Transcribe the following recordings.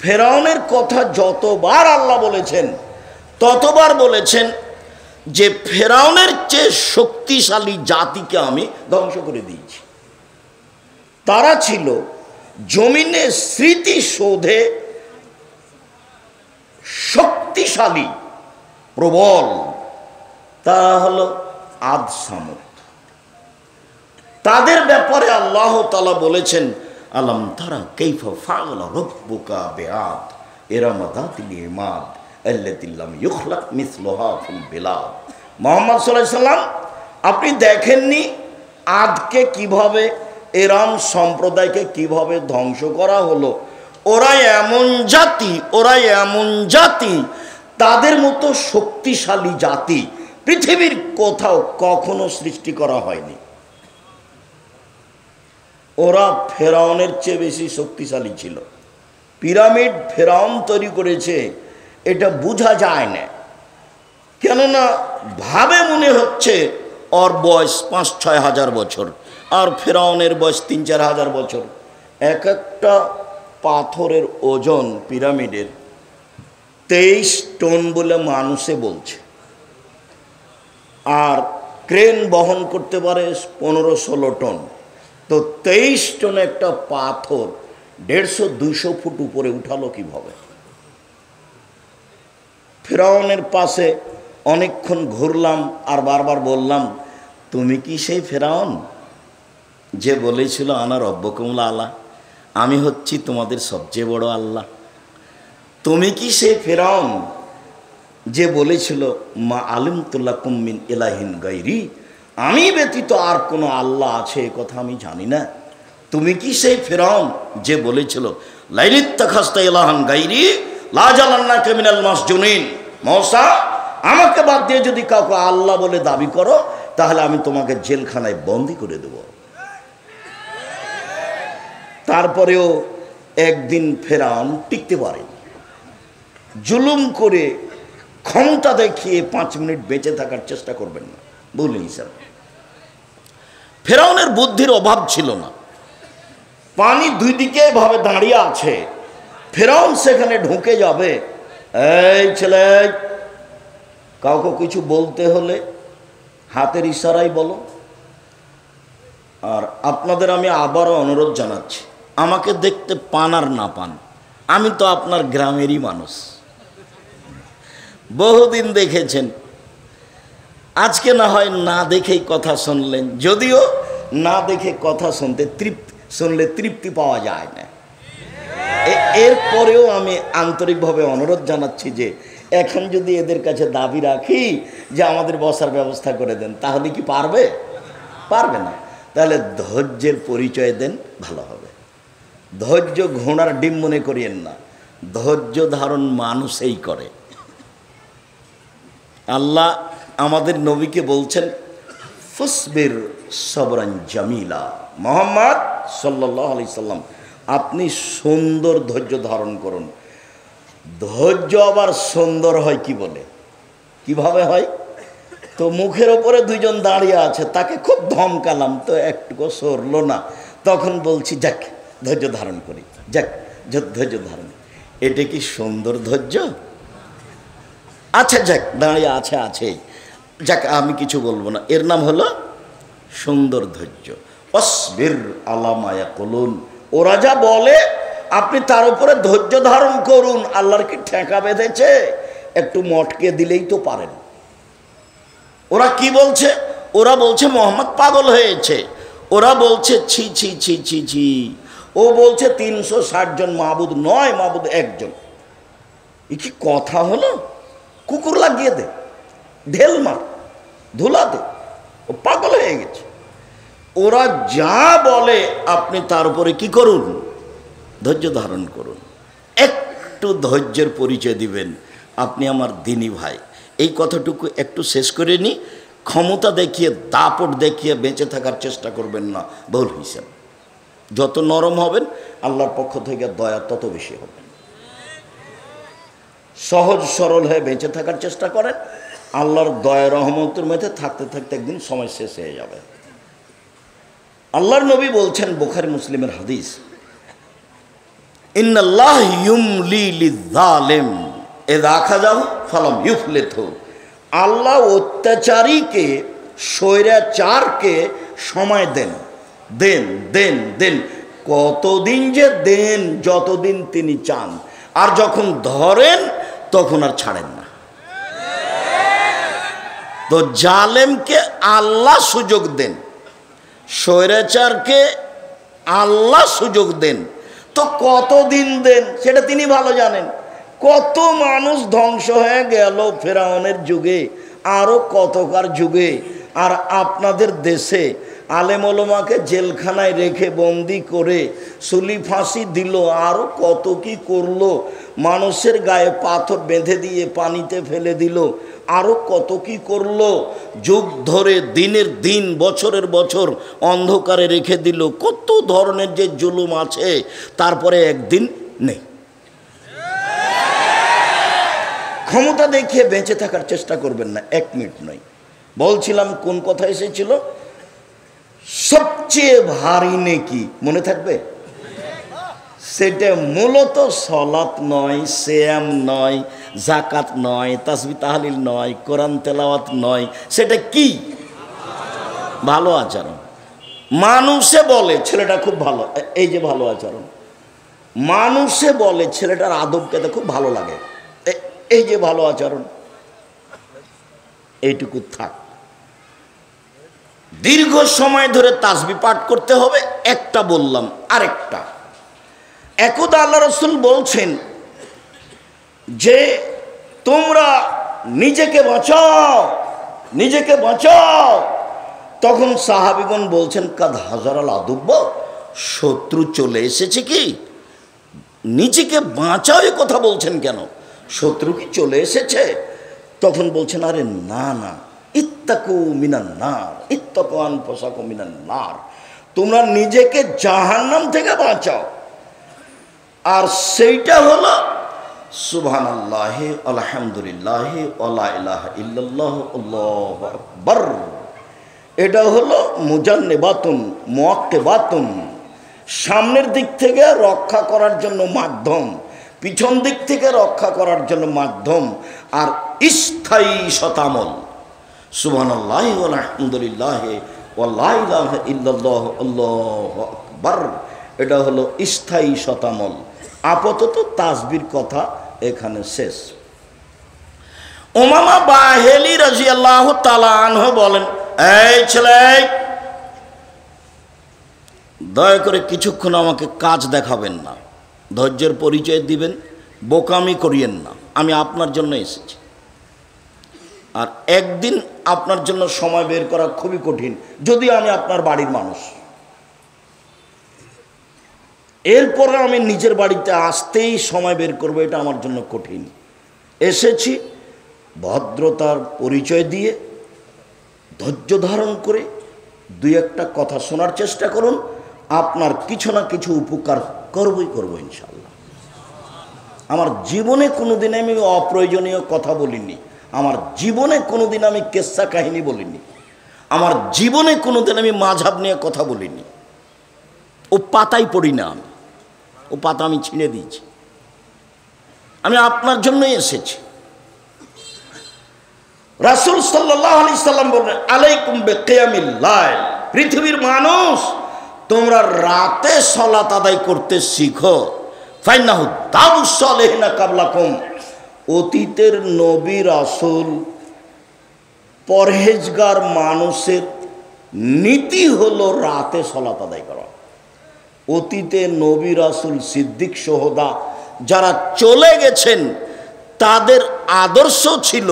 ফেরাউনের কথা যতবার আল্লাহ বলেছেন ততবার বলেছেন যে ফেরাউনের চেয়ে শক্তিশালী জাতিকে আমি ধ্বংস করে দিয়েছি। তারা ছিল জমিনে স্মৃতিসৌধে শক্তিশালী প্রবল, তারা হলো আদ সামুদ। তাদের ব্যাপারে আল্লাহ তাআলা বলেছেন, আলাম তারা কাইফা ফাআলা রাব্বুকা বিআদ ইরাম যাতিল ইমাদ আল্লাতী লাম ইখলাক মিসলুহা ফিল বিলাদ। মুহাম্মদ সাল্লাল্লাহু আলাইহি সাল্লাম, আপনি দেখেননি আদকে কিভাবে, এরাম সম্প্রদায়কে কিভাবে ধ্বংস করা হলো? ওরা এমন জাতি, তাদের মতো শক্তিশালী জাতি পৃথিবীর কোথাও কখনো সৃষ্টি করা হয়নি। ওরা ফেরাউনের চেয়ে বেশি শক্তিশালী ছিল। পিরামিড ফেরাউন তৈরি করেছে, এটা বোঝা যায় না, কেননা ভাবে মনে হচ্ছে ওর বয়স 5-6 হাজার বছর, আর ফেরাউনের বয়স 3-4 হাজার বছর। এক একটা পাথরের ওজন পিরামিডের 23 টন বলে মানুষে বলছে, আর ক্রেন বহন করতে পারে 15-16 টন। তো 23 টন একটা পাথর 150-200 ফুট উপরে উঠালো কিভাবে? ফেরাউনের পাশে অনেকক্ষণ ঘুরলাম আর বারবার বললাম, তুমি কি সেই ফেরাউন যে বলেছিল আনা রব্বকুমুল আলা, আমি হচ্ছি তোমাদের সবচেয়ে বড় আল্লাহ? তুমি কি সেই ফেরাউন যে বলেছিল মা আলিমতু লাকুম মিন ইলাহিন গায়রি, আমি ব্যতীত আর কোনো আল্লাহ আছে এ কথা আমি জানি না? তুমি কি সেই ফেরাউন যে বলেছিল লাইনিত্তাখাযতা ইলাহান গায়রি লা জালান্নাকা মিনাল মাসজুনিন, মূসা আমাকে বাদ দিয়ে যদি কাউকে আল্লাহ বলে দাবি করো তাহলে আমি তোমাকে জেলখানায় বন্দী করে দেব। তারপরেও একদিন ফেরাউন টিকতে পারে, জুলুম করে ক্ষমতা দেখিয়ে 5 মিনিট বেঁচে থাকার চেষ্টা করবেন না, ভুল হিসাব। ফেরাউনের বুদ্ধির অভাব ছিল না। পানি দুই দিকে ভাবে দাঁড়িয়ে আছে, ফেরাউন সেখানে ঢুকে যাবে, এই ছেলে কাউকে কিছু বলতে হলে হাতের ইশারাই বলো। আর আপনাদের আমি আবারও অনুরোধ জানাচ্ছি, আমাকে দেখতে পান আর না পান, আমি তো আপনার গ্রামেরই মানুষ, বহুদিন দেখেছেন। আজকে না হয় না দেখেই কথা শুনলেন, যদিও না দেখে কথা শুনলে তৃপ্তি পাওয়া যায় না। এরপরেও আমি আন্তরিকভাবে অনুরোধ জানাচ্ছি যে এখন যদি এদের কাছে দাবি রাখি যে আমাদের বসার ব্যবস্থা করে দেন, তাহলে কি পারবে? পারবে না। তাহলে ধৈর্যের পরিচয় দেন, ভালো হবে। ধৈর্য ঘোড়ার ডিম মনে করিয়েন না, ধৈর্য ধারণ মানুষই করে। আল্লাহ আমাদের নবীকে বলছেন ফসবির সবরান জামিলা, মুহাম্মদ সাল্লাল্লাহু আলাইহি সাল্লাম আপনি সুন্দর ধৈর্য ধারণ করুন। ধৈর্য আবার সুন্দর হয় কি বলে, কিভাবে হয়? তো মুখের ওপরে দুইজন দাঁড়িয়ে আছে, তাকে খুব ধমকালাম তো একটুকু সরলো না, তখন বলছি যাক ধৈর্য ধারণ করি, যাক ধৈর্য ধারণ। এটা কি সুন্দর ধৈর্য? আচ্ছা যাক দাঁড়িয়ে আছে, যাক আমি কিছু বলবো না, এর নাম হলো সুন্দর ধৈর্য। অসবির আলা মা ইয়াকুলুন, ওরা যা বলে আপনি তার উপরে ধৈর্য ধারণ করুন। আল্লাহর কি ঠেকা বেঁধেছে? একটু মটকে দিলেই তো পারেন। ওরা কি বলছে? ওরা বলছে মোহাম্মদ পাগল হয়েছে, ওরা বলছে ছি ছি ছি ছি ছি, ও বলছে 360 জন মাবুদ নয়, মাবুদ একজন। এ কি কথা হলো? কুকুর লাগিয়ে দে, ঢেল মার, ধুলা দে, ও পাগল হয়ে গেছে। ওরা যা বলে আপনি তার উপরে কি করুন? ধৈর্য ধারণ করুন। একটু ধৈর্যের পরিচয় দিবেন, আপনি আমার দিনী ভাই। এই কথাটুকু একটু শেষ করে নি। ক্ষমতা দেখিয়ে, দাপট দেখিয়ে বেঁচে থাকার চেষ্টা করবেন না, ভুল হিসাব। যত নরম হবেন আল্লাহর পক্ষ থেকে দয়া তত বেশি হবে। সহজ সরল হয়ে বেঁচে থাকার চেষ্টা করেন, আল্লাহর দয়া রহমতের মধ্যে থাকতে থাকতে একদিন সময় শেষ হয়ে যাবে। আল্লাহর নবী বলছেন, বুখারী মুসলিমের হাদিস, ইন্নাল্লাহ ইউমলি লিয-যালিম ইযা আখাযাহু ফালাম ইউফলিতহু। আল্লাহ অত্যাচারীকে, স্বৈরাচারকে সময় দেন, দেন দেন দেন, কতদিন যে দেন, যতদিন তিনি চান, আর যখন ধরেন তখন আর ছাড়েন না। তো জালেমকে আল্লাহ সুযোগ দেন, স্বৈরাচারকে আল্লাহ সুযোগ দেন, তো কতদিন দেন সেটা তিনি ভালো জানেন। কত মানুষ ধ্বংস হয়ে গেল ফেরাউনের যুগে, আরও কতকার যুগে। আর আপনাদের দেশে আলেম ওলামাকে জেলখানায় রেখে বন্দি করে সুলি ফাঁসি দিল, আরও কত কি করলো, মানুষের গায়ে পাথর বেঁধে দিয়ে পানিতে ফেলে দিল, আরও কত কি করলো, যুগ ধরে দিনের দিন বছরের বছর অন্ধকারে রেখে দিল, কত ধরনের যে জুলুম আছে, তারপরে একদিন নেই। ক্ষমতা দেখিয়ে বেঁচে থাকার চেষ্টা করবেন না, 1 মিনিট নয়। বলছিলাম কোন কথা এসেছিল, সবচেয়ে ভারী নেকি মনে থাকবে? সেটা মূলত সলাত নয়, সিয়াম নয়, জাকাত নয়, তাসবিহ তাহলিল নয়, কোরআন তেলাওয়াত নয়, সেটা কি? ভালো আচরণ। মানুষে বলে ছেলেটা খুব ভালো, এই যে ভালো আচরণ। মানুষে বলে ছেলেটার আদব পেতে খুব ভালো লাগে, এই যে ভালো আচরণ। এইটুকু থাক। দীর্ঘ সময় ধরে তাসবিহ পাঠ করতে হবে, একটা বললাম। আরেকটা, একদা আল্লাহ রাসূল বলছেন যে তোমরা নিজেকে বাঁচাও, নিজেকে বাঁচাও। তখন সাহাবীগণ বলছেন কাদ হাজারাল আদুব্ব, শত্রু চলে এসেছে কি? নিজেকে বাঁচাও এ কথা বলছেন কেন? শত্রু কি চলে এসেছে? তখন বলছেন আরে না না, ইত্তাকু মিনান নার, ইত্তাকু আনফুসাকুম মিনান নার, তোমরা নিজেকে জাহান্নাম থেকে বাঁচাও। আর সেইটা হলো সুবহানাল্লাহি আলহামদুলিল্লাহি ওয়ালা ইলাহা ইল্লাল্লাহু আল্লাহু আকবার। এটা হলো মুজান্নিবাতুন মুআক্কিবাতুন, সামনের দিক থেকে রক্ষা করার জন্য মাধ্যম, পিছন দিক থেকে রক্ষা করার জন্য মাধ্যম, আর স্থায়ী শতামল। সুবহানাল্লাহি ওয়া আলহামদুলিল্লাহি ওয়া লা ইলাহা ইল্লাল্লাহু আল্লাহু আকবার, এটা হলো স্থায়ী শতামল। আপাতত তাসবির কথা এখানে শেষ। উমামা বাহিলি রাদিয়াল্লাহু তাআলা আনহু বলেন, এই ছেলে, দয়া করে কিছুক্ষণ আমাকে কাজ দেখাবেন না, ধৈর্যের পরিচয় দিবেন, বোকামি করিয়েন না, আমি আপনার জন্য এসেছি। আর একদিন আপনার জন্য সময় বের করা খুবই কঠিন, যদি আমি আপনার বাড়ির মানুষ। এরপরে আমি নিজের বাড়িতে আসতেই সময় বের করবো, এটা আমার জন্য কঠিন। এসেছি ভদ্রতার পরিচয় দিয়ে, ধৈর্য ধারণ করে 2-1টা কথা শোনার চেষ্টা করুন, আপনার কিছু না কিছু উপকার করবই করবো ইনশাআল্লাহ। আমার জীবনে কোনোদিন আমি অপ্রয়োজনীয় কথা বলিনি, আমার জীবনে কোনোদিন আমি কেচ্ছা কাহিনী বলিনি, আমার জীবনে কোনোদিন আমি মাযহাব নিয়ে কথা বলিনি। ও পাতাই পড়ি না আমি, ও পাতা আমি ছিঁড়ে দিয়েছি। আমি আপনার জন্যই এসেছি। রাসূল সাল্লাল্লাহু আলাইহি সাল্লাম বলেন, আলাইকুম বিকিয়ামিল লাইল, পৃথিবীর মানুষ তোমরা রাতে সালাত আদায় করতে শিখো। ফাইন্নাহু দাবুস সালিহিনা কাবলাকুম, অতীতের নবী রাসূল পরহেজগার মানুষের নীতি হলো রাতে সালাত আদায় করা। অতীতে নবী রাসূল সিদ্দিক সোহদা যারা চলে গেছেন, তাদের আদর্শ ছিল,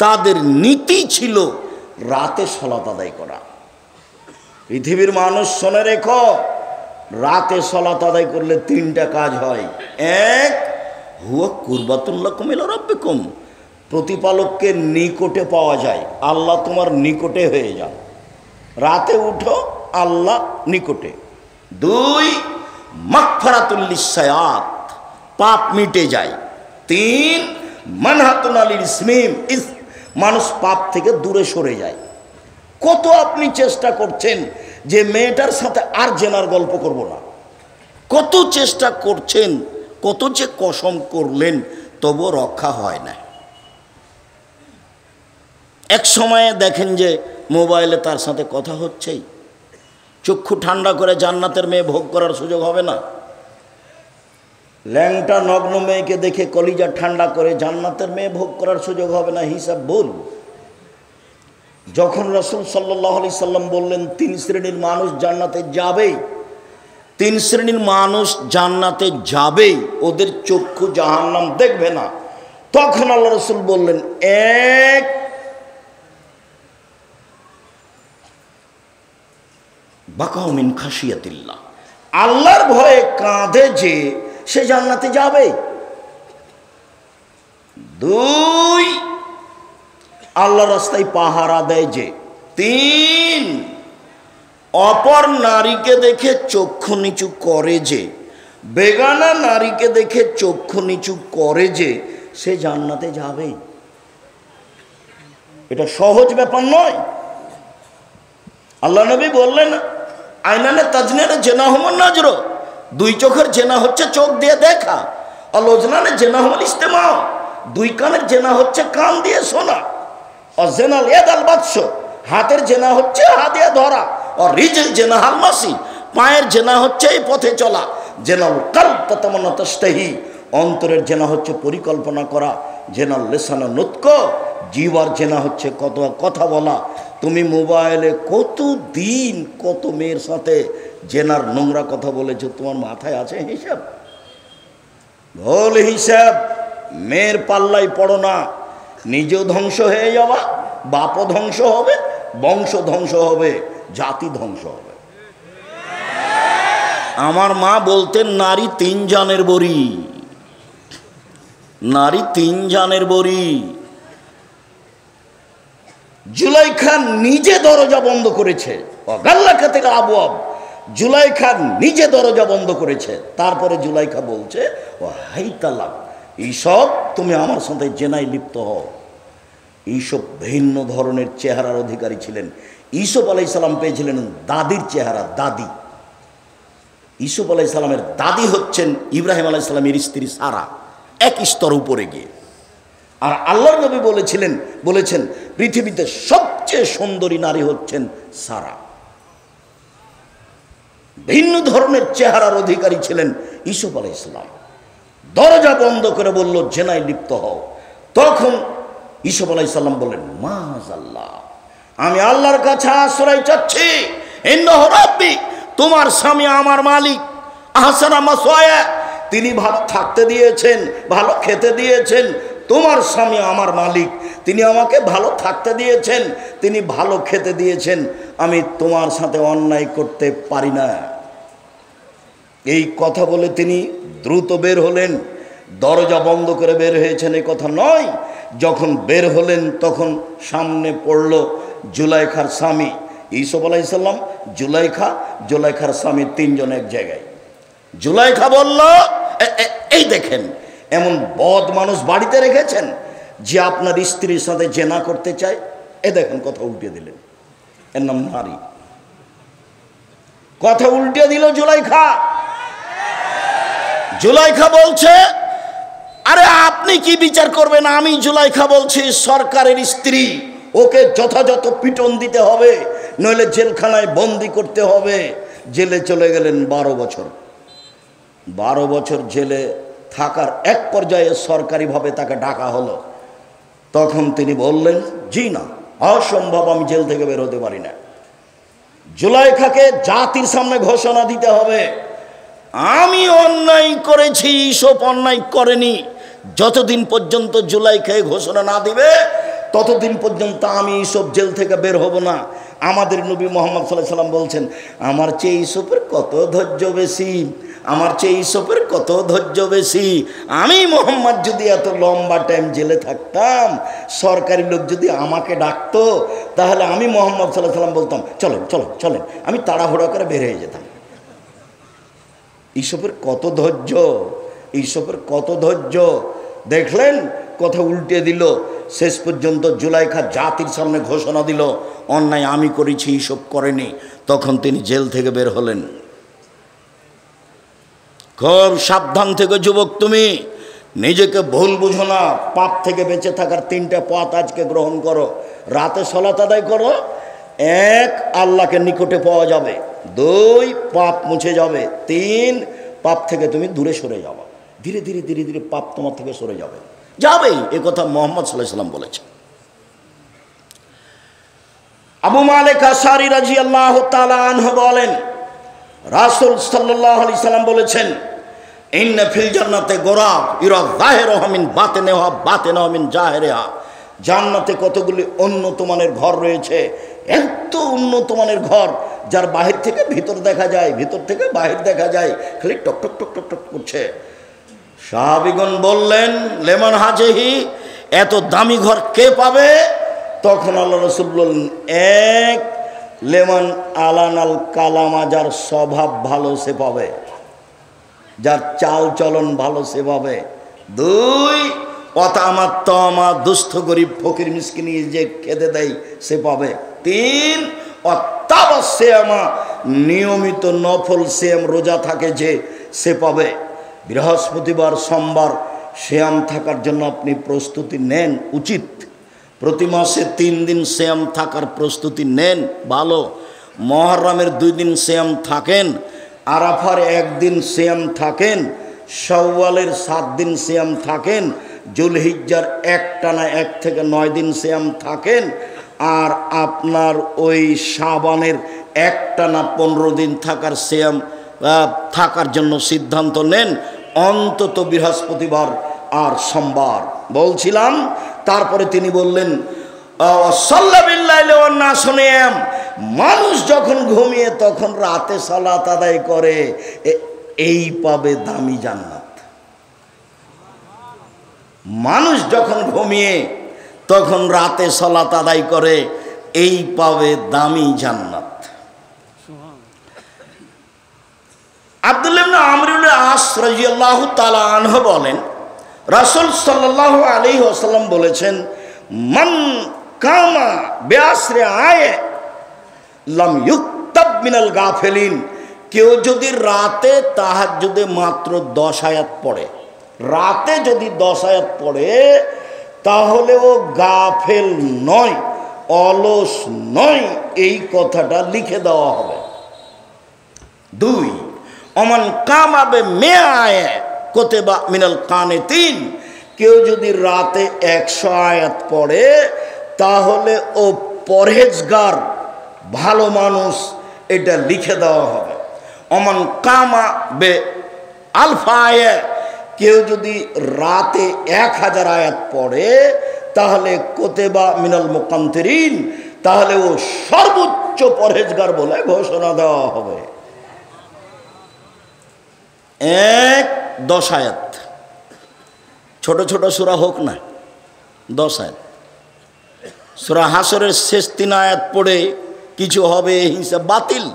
তাদের নীতি ছিল রাতে সালাত আদায় করা। পৃথিবীর মানুষ শুনে রেখো, রাতে সালাত আদায় করলে 3টা কাজ হয়। 1, হুয়া কুরবাতুন লাকুম ইলা রাব্বিকুম, প্রতিপালককে নিকটে পাওয়া যায়, আল্লাহ তোমার নিকটে হয়ে যান। রাতে উঠো, আল্লাহ নিকটে। 2, মাগফিরাতুল লিসায়াত, পাপ মিটে যায়। 3, মানহাতুন আলিল ইসমিম, মানুষ পাপ থেকে দূরে সরে যায়। কত আপনি চেষ্টা করছেন যে মেয়েটার সাথে আর জেনার গল্প করব না, কত চেষ্টা করছেন, কত যে কসম করলেন, তবুও রক্ষা হয় না। এক সময়ে দেখেন যে মোবাইলে তার সাথে কথা হচ্ছেই, চক্ষু ঠান্ডা করে জান্নাতের মেয়ে ভোগ করার সুযোগ হবে না। ল্যাংটা নগ্ন মেয়েকে দেখে কলিজা ঠান্ডা করে জান্নাতের মেয়ে ভোগ করার সুযোগ হবে না, হিসাব ভুল। যখন রাসূল সাল্লাল্লাহু আলাইহি সাল্লাম বললেন 3 শ্রেণীর মানুষ জান্নাতে যাবেই, 3 শ্রেণীর মানুষ জান্নাতে যাবেই, ওদের চক্ষু জাহান্নাম দেখবে না, তখন আল্লাহ রাসূল বললেন, এক, বাকাউ মিন খাশিয়াতিল্লাহ, আল্লাহর ভয়ে কাঁদে যে, সে জান্নাতে যাবে। 2, আল্লাহর রাস্তায় পাহারা দেয় যে। 3, অপর নারীকে দেখে চক্ষু নিচু করে যে, বেগানা নারীকে দেখে চক্ষু নিচু করে যে, সে জান্নাতে যাবে। এটা সহজ ব্যাপার নয়। আল্লাহ নবী বললেন, আইনানে তাজনিয়ানে জেনা হুমুন নাজর, 2 চোখের জেনা হচ্ছে চোখ দিয়ে দেখা। আর ওজনানে জেনা হুমুল ইস্তেমা, 2 কানের জেনা হচ্ছে কান দিয়ে শোনা। আর জেনাল ইয়াদাল বাদশ, হাতের জেনা হচ্ছে হাত দিয়ে ধরা। আর রিজল জেনা হাল মাসি, পায়ের জেনা হচ্ছে এই পথে চলা। জেনাল কালব তাতামান্না তাশতাহি, অন্তরের জেনা হচ্ছে পরিকল্পনা করা। জেনাল লিসানা নুতক, জিহ্বার জেনা হচ্ছে কথা বলা। তুমি মোবাইলে কত দিন কত মেয়ের সাথে জেনার নোংরা কথা বলেছো, তোমার মাথায় আছে হিসাব? ভুল হিসাব। মেয়ের পাল্লাই পড়ো না, নিজেও ধ্বংস হয়ে যাবা, বাপও ধ্বংস হবে, বংশ ধ্বংস হবে, জাতি ধ্বংস হবে। আমার মা বলতেন, নারী 3 জানের বড়ি, নারী 3 জানের বড়ি। জুলাইখা নিজে দরজা বন্ধ করেছে, গাল্লাকা থেকে আবওয়াব, জুলাইখা নিজে দরজা বন্ধ করেছে। তারপরে জুলাইখা বলছে, ও হাই তালাক, এইসব তুমি আমার সাথে জেনায় লিপ্ত হও। এইসব ভিন্ন ধরনের চেহারার অধিকারী ছিলেন। ইউসুফ আলাইহিস সালাম পেয়েছিলেন দাদির চেহারা, দাদি। ইউসুফ আলাইহিস সালামের দাদি হচ্ছেন ইব্রাহিম আলাইহিস সালামের স্ত্রী সারা, এক স্তর উপরে গিয়ে। আর আল্লাহর নবী বলেছেন পৃথিবীতে সবচেয়ে সুন্দরী নারী হচ্ছেন সারা। ভিন্ন ধরনের চেহারার অধিকারী ছিলেন ইউসুফ আলাইহিস সালাম। দরজা বন্ধ করে বলল, জেনায় লিপ্ত হও। তখন ইউসুফ আলাইহিস সালাম বললেন, মাআযাল্লাহ, আমি আল্লাহর কাছে আশ্রয় চাচ্ছি। ইন্নাহু রাব্বি, তোমার স্বামী আমার মালিক। আহসানা মাসওয়ায়া, তিনি ভালো থাকতে দিয়েছেন, ভালো খেতে দিয়েছেন। তোমার স্বামী আমার মালিক, তিনি আমাকে ভালো থাকতে দিয়েছেন, তিনি ভালো খেতে দিয়েছেন। আমি তোমার সাথে অন্যায় করতে পারি না। এই কথা বলে তিনি দ্রুত বের হলেন। দরজা বন্ধ করে বের হয়েছেন এই কথা নয়। যখন বের হলেন তখন সামনে পড়ল জুলাইখার স্বামী ইউসুফ আলাইহিস সালাম, জুলাইখার স্বামী, 3 জন এক জায়গায়। জুলাইখা বলল, এই দেখেন, এমন বদ মানুষ বাড়িতে রেখেছেন যে আপনার স্ত্রীর সাথে জেনা করতে চায়। এ দেখেন, কথা উল্টে দিলেন, এর নাম নারী। কথা উল্টে দিল জুলাইখা। জুলাইখা বলছে, আরে আপনি কি বিচার করবেন? আমি জুলাইখা বলছি সরকারের স্ত্রী, ওকে যথাযথ পিটন দিতে হবে, নইলে জেলখানায় বন্দি করতে হবে। জেলে চলে গেলেন 12 বছর। 12 বছর জেলে থাকার এক পর্যায়ে সরকারিভাবে তাকে ডাকা হলো। তখন তিনি বললেন, জি না, অসম্ভব, আমি জেল থেকে বের হতে পারি না। জুলাইখাকে জাতির সামনে ঘোষণা দিতে হবে, আমি অন্যায় করেছি, ইউসুফ অন্যায় করেনি। যতদিন পর্যন্ত জুলাইখা ঘোষণা না দিবে, ততদিন পর্যন্ত আমি ইউসুফ জেল থেকে বের হব না। আমাদের নবী মুহাম্মদ সাল্লাল্লাহু আলাইহি ওয়াসাল্লাম বলছেন, আমার চেয়ে ইউসুফের কত ধৈর্য বেশি, আমার চেয়ে ইউসুফের কত ধৈর্য বেশি। আমি মুহাম্মদ যদি এত লম্বা টাইম জেলে থাকতাম, সরকারি লোক যদি আমাকে ডাকতো, তাহলে আমি মুহাম্মদ সাল্লাল্লাহু আলাইহি ওয়াসাল্লাম বলতাম, চলেন চলেন চলেন, আমি তাড়াহুড়া করে বের হয়ে যেতাম। ইউসুফের কত ধৈর্য, ইউসুফের কত ধৈর্য দেখলেন। কথা উল্টে দিল। শেষ পর্যন্ত জুলাইখা জাতির সামনে ঘোষণা দিল, অন্যায় আমি করেছি, ইউসুফ করেনি। তখন তিনি জেল থেকে বের হলেন। খুব সাবধান থেকে যুবক, তুমি নিজেকে ভুল বুঝো না। পাপ থেকে বেঁচে থাকার 3টা পথ আজকে গ্রহণ করো। রাতে সালাত আদায় করো, 1 আল্লাহকে নিকটে পাওয়া যাবে, 2 পাপ মুছে যাবে, 3 পাপ থেকে তুমি দূরে সরে যাবে। ধীরে ধীরে ধীরে ধীরে পাপ তোমার থেকে সরে যাবে, যাবেই। এ কথা মুহাম্মদ সাল্লাল্লাহু আলাইহি ওয়াসাল্লাম বলেছেন। আবু মালিক আশআরী রাদিয়াল্লাহু তাআলা আনহু বলেন, রাসূল সাল্লাল্লাহু আলাইহি সাল্লাম বলেছেন, ইন্না ফিল জান্নাতে গোরাব ইরা যাহিরুহা মিন বাতিনিহা বাতিনুহা মিন জাহিরিহা। জান্নাতে কতগুলি উন্নত মানের ঘর রয়েছে, এত উন্নত মানের ঘর যার বাহির থেকে ভিতর দেখা যায়, ভিতর থেকে বাহির দেখা যায়, খালি টক টক টক টক টক করছে। সাহাবীগণ বললেন, লেমান হাজেহি, এত দামি ঘর কে পাবে? তখন আল্লাহ রাসূল বললেন, 1 লেমান আলানাল কালামা, যার স্বভাব ভালো সে পাবে, যার চাল চলন ভালো সে পাবে। 2 অতামাত তমা, দুস্থ গরিব ফকির মিসকিন যে খেতে দেয় সে পাবে। 3 অত্যাবশ্যমা, নিয়মিত নফল সিয়াম রোজা থাকে যে সে পাবে। বৃহস্পতিবার সোমবার সিয়াম থাকার জন্য আপনি প্রস্তুতি নেন, উচিত। প্রতি মাসে 3 দিন সিয়াম থাকার প্রস্তুতি নেন, ভালো। মুহররমের 2 দিন সিয়াম থাকেন, আরাফার 1 দিন সিয়াম থাকেন, শাওয়ালের 7 দিন সিয়াম থাকেন, জুলহিজ্জার একটানা 1 থেকে 9 দিন সিয়াম থাকেন, আর আপনার ওই শাবানের একটানা 15 দিন থাকার সিয়াম থাকার জন্য সিদ্ধান্ত নেন, অন্তত বৃহস্পতিবার আর সোমবার। বলছিলাম, তারপরে তিনি বললেন, মানুষ যখন ঘুমিয়ে তখন রাতে সালাত আদায় করে, এই পাবে দামি জান্নাত। মানুষ যখন ঘুমিয়ে তখন রাতে সালাত আদায় করে, এই পাবে দামি জান্নাত। আব্দুল্লাহ ইবনে আমর ইবনে আস রাদিয়াল্লাহু তাআলা আনহু বলেন, রাসূল সাল্লাল্লাহু আলাইহি ওয়াসাল্লাম বলেছেন, মান কামা বিআসরি আয়ে লাম ইউক্তাব মিনাল গাফিলিন। কেউ যদি রাতে তাহাজ্জুদে মাত্র 10 আয়াত পড়ে, রাতে যদি 10 আয়াত পড়ে, তাহলে ও গাফেল নয়, অলস নয়, এই কথাটা লিখে দেওয়া হবে। 2 অমান কামাবে মেআয়ে কোতেবা মিনাল কানিতিন। কেউ যদি রাতে 100 আয়াত পড়ে, তাহলে ও পরহেজগার, ভালো মানুষ, এটা লিখে দেওয়া হবে। অমান কামা বে আলফায়ে, কেউ যদি রাতে 1000 আয়াত পড়ে, তাহলে কোতেবা মিনাল মুকান্তিরিন, তাহলে ও সর্বোচ্চ পরহেজগার বলে ঘোষণা দেওয়া হবে। 10 আয়াত, ছোট ছোট সূরা হোক না, 10 আয়াত। সূরা হাসরের শেষ 3 আয়াত পড়ে কিছু হবে, হিসাব বাতিল।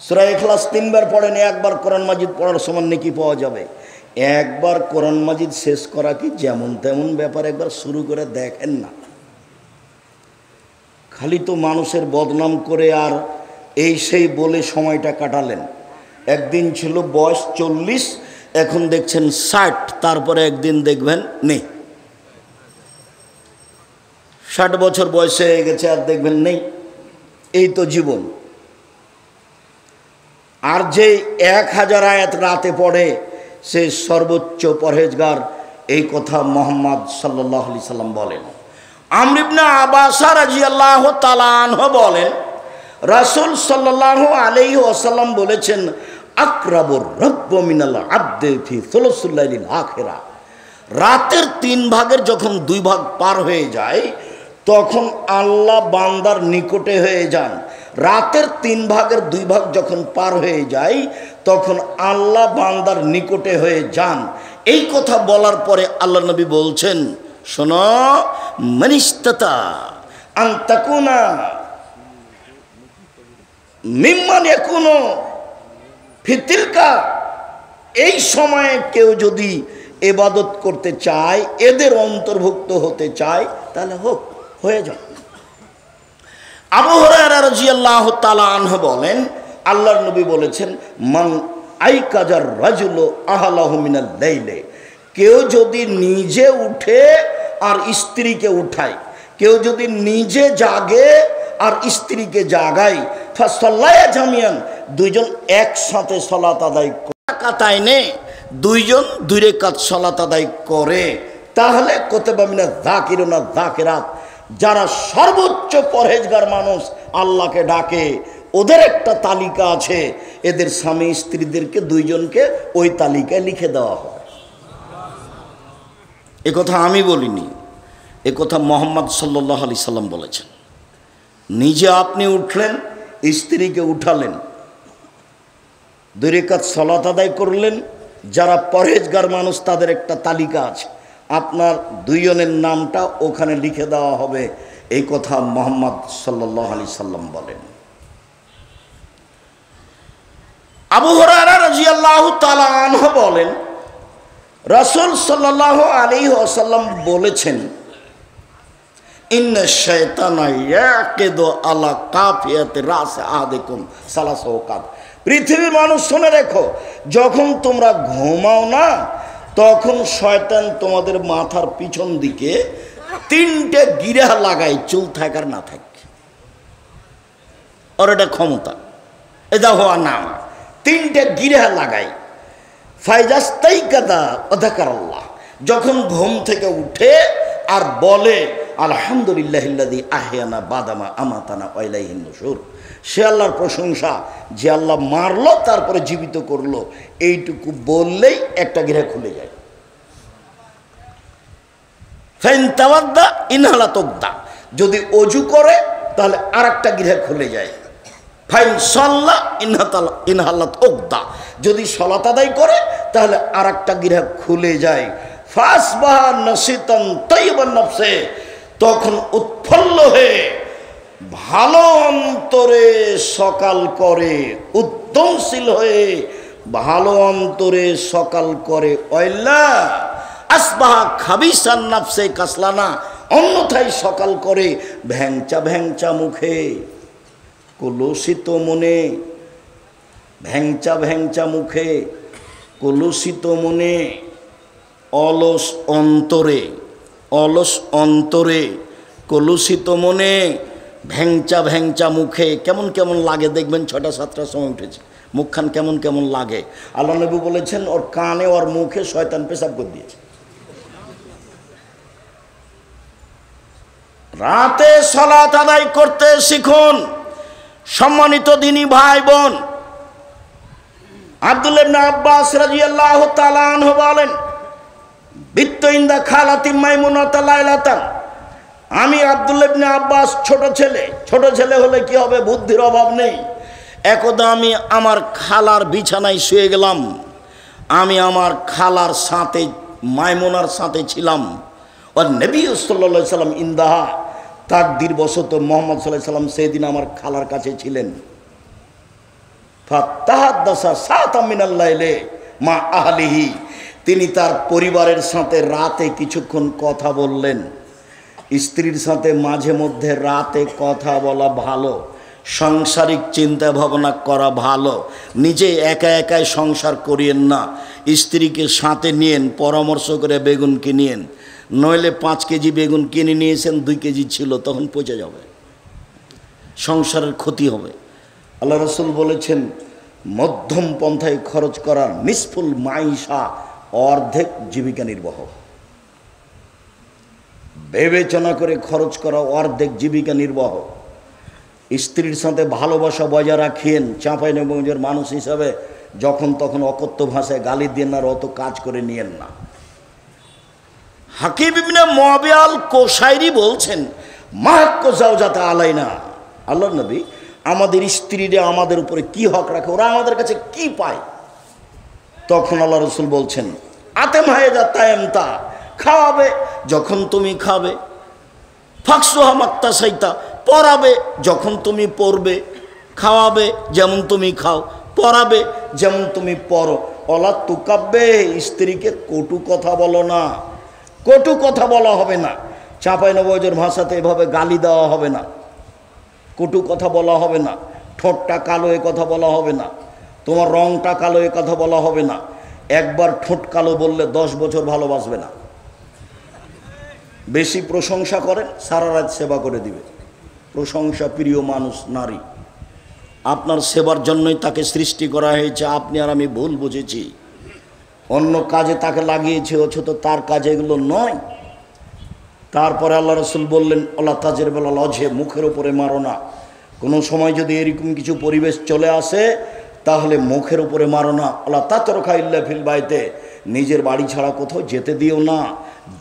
সূরা ইখলাস 3 বার পড়েন, 1 বার কোরআন মাজিদ পড়ার সমান নেকি পাওয়া যাবে। 1 বার কোরআন মাজিদ শেষ করা কি যেমন তেমন ব্যাপার, একবার শুরু করে দেখেন না। খালি তো মানুষের বদনাম করে আর এই সেই বলে সময়টা কাটালেন। একদিন ছিল বয়স 40, এখন দেখছেন 60, তারপরে একদিন দেখবেন নেই। 60 বছর বয়সে হয়ে গেছে আর দেখবেন নেই। এই তো জীবন। আর যে 1000 আয়াত রাতে পড়ে সে সর্বোচ্চ পরহেজগার, এই কথা মুহাম্মদ সাল্লাল্লাহু আলাইহি সাল্লাম বলেন। আমর ইবনে আবাস রাদিয়াল্লাহু তাআলা আনহু বলেন, রাসূল সাল্লাল্লাহু আলাইহি ওয়াসাল্লাম বলেছেন, আকরাবুর রব্বু মিনাল আবদি ফি সুলুসুল লাইলিল আখিরা। রাতের 3 ভাগের যখন 2 ভাগ পার হয়ে যায়, তখন আল্লাহ বান্দার নিকটে হয়ে যান। রাতের 3 ভাগের 2 ভাগ যখন পার হয়ে যায়, তখন আল্লাহ বান্দার নিকটে হয়ে যান। এই কথা বলার পরে আল্লাহ নবী বলছেন, শোনো, মানিস্তাতা আন তাকুনা মিম্মান ইয়াকুনু ফিতিলকা, এই সময়ে কেউ যদি ইবাদত করতে চায়, এদের অন্তর্ভুক্ত হতে চায়, তাহলে হোক, হয়ে যাক। আবু হুরায়রা রাদিয়াল্লাহু তাআলা আনহু বলেন, আল্লাহর নবী বলেছেন, মান আইকাজার রাজুলু আহলাহু মিনাল লাইলে, কেউ যদি নিজে উঠে আর স্ত্রীকে উঠায়, কেউ যদি নিজে জাগে আর স্ত্রীকে জাগায়, ফাসাল্লায়া জামিয়ান, দুইজন একসাথে সালাত আদায় কাতায় নে, দুইজন দুই রাকাত সালাত আদায় করে, তাহলে কুতিবা মিনাজ যাকিরিনা যাকিরাত, যারা সর্বোচ্চ পরহেজগার মানুষ আল্লাহকে ডাকে, ওদের একটা তালিকা আছে, এদের স্বামী স্ত্রীদেরকে দুইজনকে ওই তালিকায় লিখে দেওয়া হয়। এ কথা আমি বলিনি, এ কথা মুহাম্মদ সাল্লাল্লাহু আলাইহি সাল্লাম বলেছেন। নিজে আপনি উঠলেন, স্ত্রীকে উঠালেন, দুই রাকাত সালাত আদায় করলেন, যারা পরহেজগার মানুষ তাদের একটা তালিকা আছে, আপনার দুইজনের নামটা ওখানে লিখে দেওয়া হবে, এই কথা মুহাম্মদ সাল্লাল্লাহু আলাইহি সাল্লাম বলেন। আবু হুরায়রা রাদিয়াল্লাহু তাআলা আনহু বলেন, রাসূল সাল্লাল্লাহু আলাইহি ওয়াসাল্লাম বলেছেন, ইন্না শাইতানা ইয়াকিদু আলা কাফিয়াতি রাস আহাদিকুম সালাসা ওয়াকাত। পৃথিবীর মানুষ শুনে রেখো, যখন তোমরা ঘুমাও না, তখন শয়তান তোমাদের মাথার পিছন দিকে তিনটে গিরা লাগায়, চুল থাকার না থাকে, ওর এটা ক্ষমতা, এটা হওয়া না, তিনটে গিরা লাগায়। ফাইজাস্তাইকাদা ওয়াযাকারাল্লাহ, যখন ঘুম থেকে উঠে আর বলে আলহামদুলিল্লাহিল্লাযী আহয়ানা বাদামা আমাতানা ওয়া ইলাইহিন নুশুর, সে আল্লাহর প্রশংসা যে আল্লাহ মারলো তারপরে জীবিত করলো, এইটুকু বললেই একটা গিরা খুলে যায়। ফাইন তাওয়াদ্দা ইনহালাত উকদা, যদি অজু করে তাহলে আরেকটা গিরা খুলে যায়। ফাইন সাল্লা ইনহালাত উকদা, যদি সালাত আদায় করে তাহলে আরেকটা গিরা খুলে যায়। ফাসবাহা নাশিতান তাইয়িবান নফসে, তখন উৎফুল্ল হয়ে ভালো অন্তরে সকাল করে, উদ্যমশীল হয়ে ভালো অন্তরে সকাল করে। ওয়াইল্লা আসবাহা খাবিসান নফসে কাসলানা, অন্যথায় সকাল করে ভ্যাংচা ভ্যাংচা মুখে, কলুষিত মনে, ভ্যাংচা ভ্যাংচা মুখে, কলুষিত মনে, অলস অন্তরে, অলস অন্তরে, কলুষিত মনে, ভ্যাংচা ভ্যাংচা মুখে। কেমন কেমন লাগে দেখবেন, 6টা-7টার সময় উঠেছে, মুখখান কেমন কেমন লাগে। আল্লাহ নবী বলেছেন, ওর কানে ওর মুখে শয়তান পেশাব করে দিয়েছে। রাতে সালাত আদায় করতে শিখুন সম্মানিত দ্বীনী ভাই বোন। আব্দুল্লাহ ইবনে আব্বাস রাদিয়াল্লাহু তাআলা আনহু বলেন, বিত্ত ইনদা খালাতি মাইমুনাতা লাইলাতান, আমি আব্দুল্লাহ ইবনে আব্বাস ছোট ছেলে হলে কি হবে, বুদ্ধির অভাব নেই। একদা আমি আমার খালার বিছানায় শুয়ে গেলাম, আমি আমার খালার সাথে মাইমুনার সাথে ছিলাম। আর নবী সাল্লাল্লাহু আলাইহি সাল্লাম ইন্দাহা, তাকদীর বশত মুহাম্মদ সাল্লাল্লাহু আলাইহি সাল্লাম সেদিন আমার খালার কাছে ছিলেন। ফাতাহাদ্দাসা সাআতাম মিনাল লাইলি মা আহলিহি, তিনি তার পরিবারের সাথে রাতে কিছুক্ষণ কথা বললেন। স্ত্রীর সাথে মাঝে মধ্যে রাতে কথা বলা ভালো, সাংসারিক চিন্তা ভাবনা করা ভালো। নিজে একা একাই সংসার করিয়েন না, স্ত্রীকে সাথে নিয়েন, পরামর্শ করে বেগুন কিনিয়েন। নইলে 5 কেজি বেগুন কিনে নিয়েছেন, 2 কেজি ছিল, তখন পচে যাবে, সংসারের ক্ষতি হবে। আল্লাহ রাসূল বলেছেন, মধ্যম পন্থায় খরচ করা নিসফুল মাইশা, অর্ধেক জীবিকা নির্বাহ। বিবেচনা করে খরচ করা অর্ধেক জীবিকা নির্বাহ। স্ত্রীর সাথে ভালোবাসা বজায় রাখিয়েন। চাঁপাইনবাবগঞ্জের মানুষ হিসাবে যখন তখন অকথ্য ভাষায় গালি দেন আর অত কাজ করে নিয়েন না। হাকিম ইবনে মুআবিয়া আল কোসাইরি বলছেন, মাহাক্কু জাওজাতা আলাইনা, আল্লাহর নবী আমাদের স্ত্রীরা আমাদের উপরে কি হক রাখে, ওরা আমাদের কাছে কি পায়? তখন আল্লাহ রাসূল বলছেন, আতেম হায়জা তায়ামতা, খাওয়াবে যখন তুমি খাবে, ফাকসুহা মাক্তা সাইতা, পরাবে যখন তুমি পরবে, খাওয়াবে যেমন তুমি খাও, পরাবে যেমন তুমি পরো। অলা তুকাব্বে, স্ত্রীকে কটু কথা বলো না, কটু কথা বলা হবে না। চাঁপাইনবাবগঞ্জের ভাষাতে এভাবে গালি দেওয়া হবে না, কটু কথা বলা হবে না, ঠোঁটটা কালো এ কথা বলা হবে না। তোমার রংটা কালো, এ কথা বলা হবে না। একবার ঠোঁট কালো বললে 10 বছর ভালোবাসবে না। বেশি প্রশংসা করেন, সারা রাত সেবা করে দিবে। প্রশংসা প্রিয় মানুষ নারী, আপনার সেবার জন্যই তাকে সৃষ্টি করা হয়েছে। আপনি আর আমি ভুল বুঝেছি, অন্য কাজে তাকে লাগিয়েছে, অথচ তার কাজে এগুলো নয়। তারপরে আল্লাহ রসুল বললেন, আল্লাহ তাজের বেলা লজে, মুখের উপরে মারো না। কোনো সময় যদি এরকম কিছু পরিবেশ চলে আসে তাহলে মুখের উপরে মারো না। আল্লাহ তাতরখা ইল্লা ফিল বাইতে, নিজের বাড়ি ছাড়া কোথাও যেতে দিও না।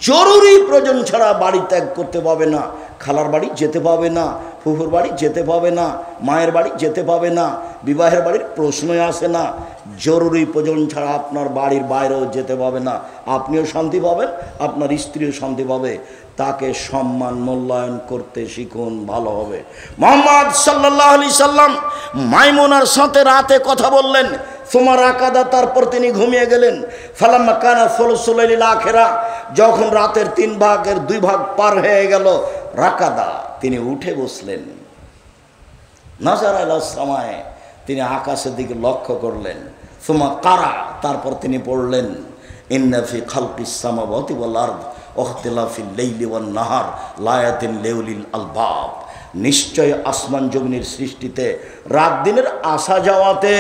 জরুরি প্রয়োজন ছাড়া বাড়ি ত্যাগ করতে পাবে না। খালার বাড়ি যেতে পাবে না, ফুফুর বাড়ি যেতে পাবে না, মায়ের বাড়ি যেতে পাবে না, বিবাহের বাড়ির প্রশ্নই আসে না। জরুরি প্রয়োজন ছাড়া আপনার বাড়ির বাইরেও যেতে পাবে না। আপনিও শান্তি পাবেন, আপনার স্ত্রীও শান্তি পাবে। তাকে সম্মান মূল্যায়ন করতে শিখুন, ভালো হবে। মুহাম্মদ সাল্লাল্লাহু আলাইহি সাল্লাম মাইমুনার সাথে রাতে কথা বললেন, তোমার আকাদা, তারপর তিনি ঘুমিয়ে গেলেন। ফালাম্মা কানা সুলুসুল লাইলিল আখিরা, যখন রাতের 3 ভাগের 2 ভাগ পার হয়ে গেল, রাকাদা, তিনি উঠে বসলেন। নাজারা ইলাস সামায়ে, তিনি আকাশের দিকে লক্ষ্য করলেন। সুমা কারা, তারপর তিনি পড়লেন, ইন্না ফি খালকিস সামাওয়াতি ওয়াল আরদ ওয়াখতিলাফিল লাইলি ওয়ান নাহার লায়াতিন লিউলিল আলবাব, নিশ্চয় আসমান জমিনের সৃষ্টিতে, রাত দিনের আসা যাওয়াতে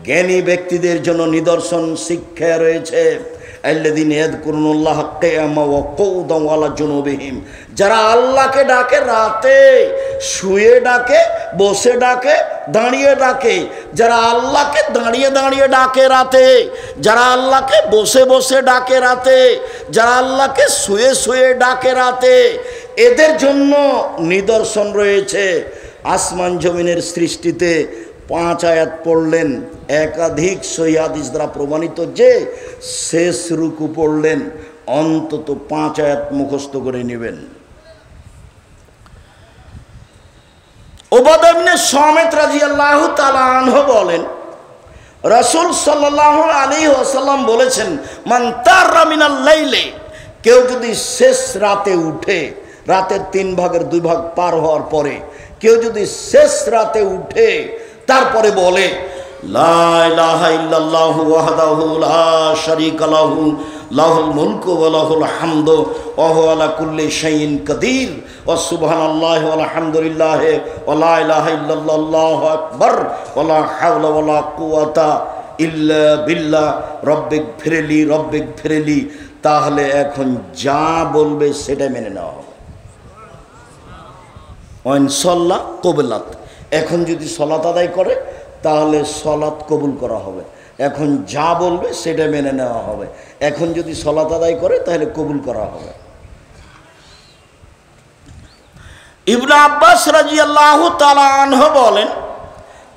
জ্ঞানী ব্যক্তিদের জন্য নিদর্শন, শিক্ষা রয়েছে। আল্লাযীনা ইয়াযকুরুনাল্লাহা কিয়ামান ওয়া কুউদান ওয়া আলা জুনুবিহিম, যারা আল্লাহকে ডাকে, রাতে শুয়ে ডাকে, বসে ডাকে, দাঁড়িয়ে ডাকে। যারা আল্লাহকে দাঁড়িয়ে দাঁড়িয়ে ডাকে রাতে, যারা আল্লাহকে বসে বসে ডাকে রাতে, যারা আল্লাহকে শুয়ে শুয়ে ডাকে রাতে, এদের জন্য নিদর্শন রয়েছে। আসমান জমিনের সৃষ্টিতে 5 আয়াত পড়লেন। একাধিক সহিহ হাদিস দ্বারা প্রমাণিত যে শেষ রুকু পড়লেন, অন্তত 5 আয়াত মুখস্থ করে নেবেন। উবাদা ইবনে সামিত রাদিয়াল্লাহু তাআলা আনহু বলেন, রাসূল সাল্লাল্লাহু আলাইহি ওয়াসাল্লাম বলেছেন, মান তারা মিনাল লাইলি, কেউ যদি শেষ রাতে উঠে, রাতের 3 ভাগের 2 ভাগ পার হওয়ার পরে কেউ যদি শেষ রাতে উঠে, তারপরে বলে, লা ইলাহা ইল্লাল্লাহু ওয়াহদাহু লা শারীকা লাহু লাহুল মুলকু ওয়া লাহুল হামদু ওয়া হুয়া আলা কুল্লি শাইইন কাদির ওয়া সুবহানাল্লাহি ওয়া আলহামদুলিল্লাহি ওয়া লা ইলাহা ইল্লাল্লাহু আল্লাহু আকবার ওয়া লা হাওলা ওয়া লা কুওয়াতা ইল্লা বিল্লাহ রব্বিক ফিরলি রব্বিক ফিরলি, তাহলে এখন যা বলবে সেটা মেনে নেওয়া হবে। ওয়ান সাল্লা কবুলাত, এখন যদি সলাত আদায় করে তাহলে সলাত কবুল করা হবে। এখন যা বলবে সেটা মেনে নেওয়া হবে। এখন যদি সলাত আদায় করে তাহলে কবুল করা হবে। ইবনে আব্বাস রাদিয়াল্লাহু তাআলা আনহু বলেন,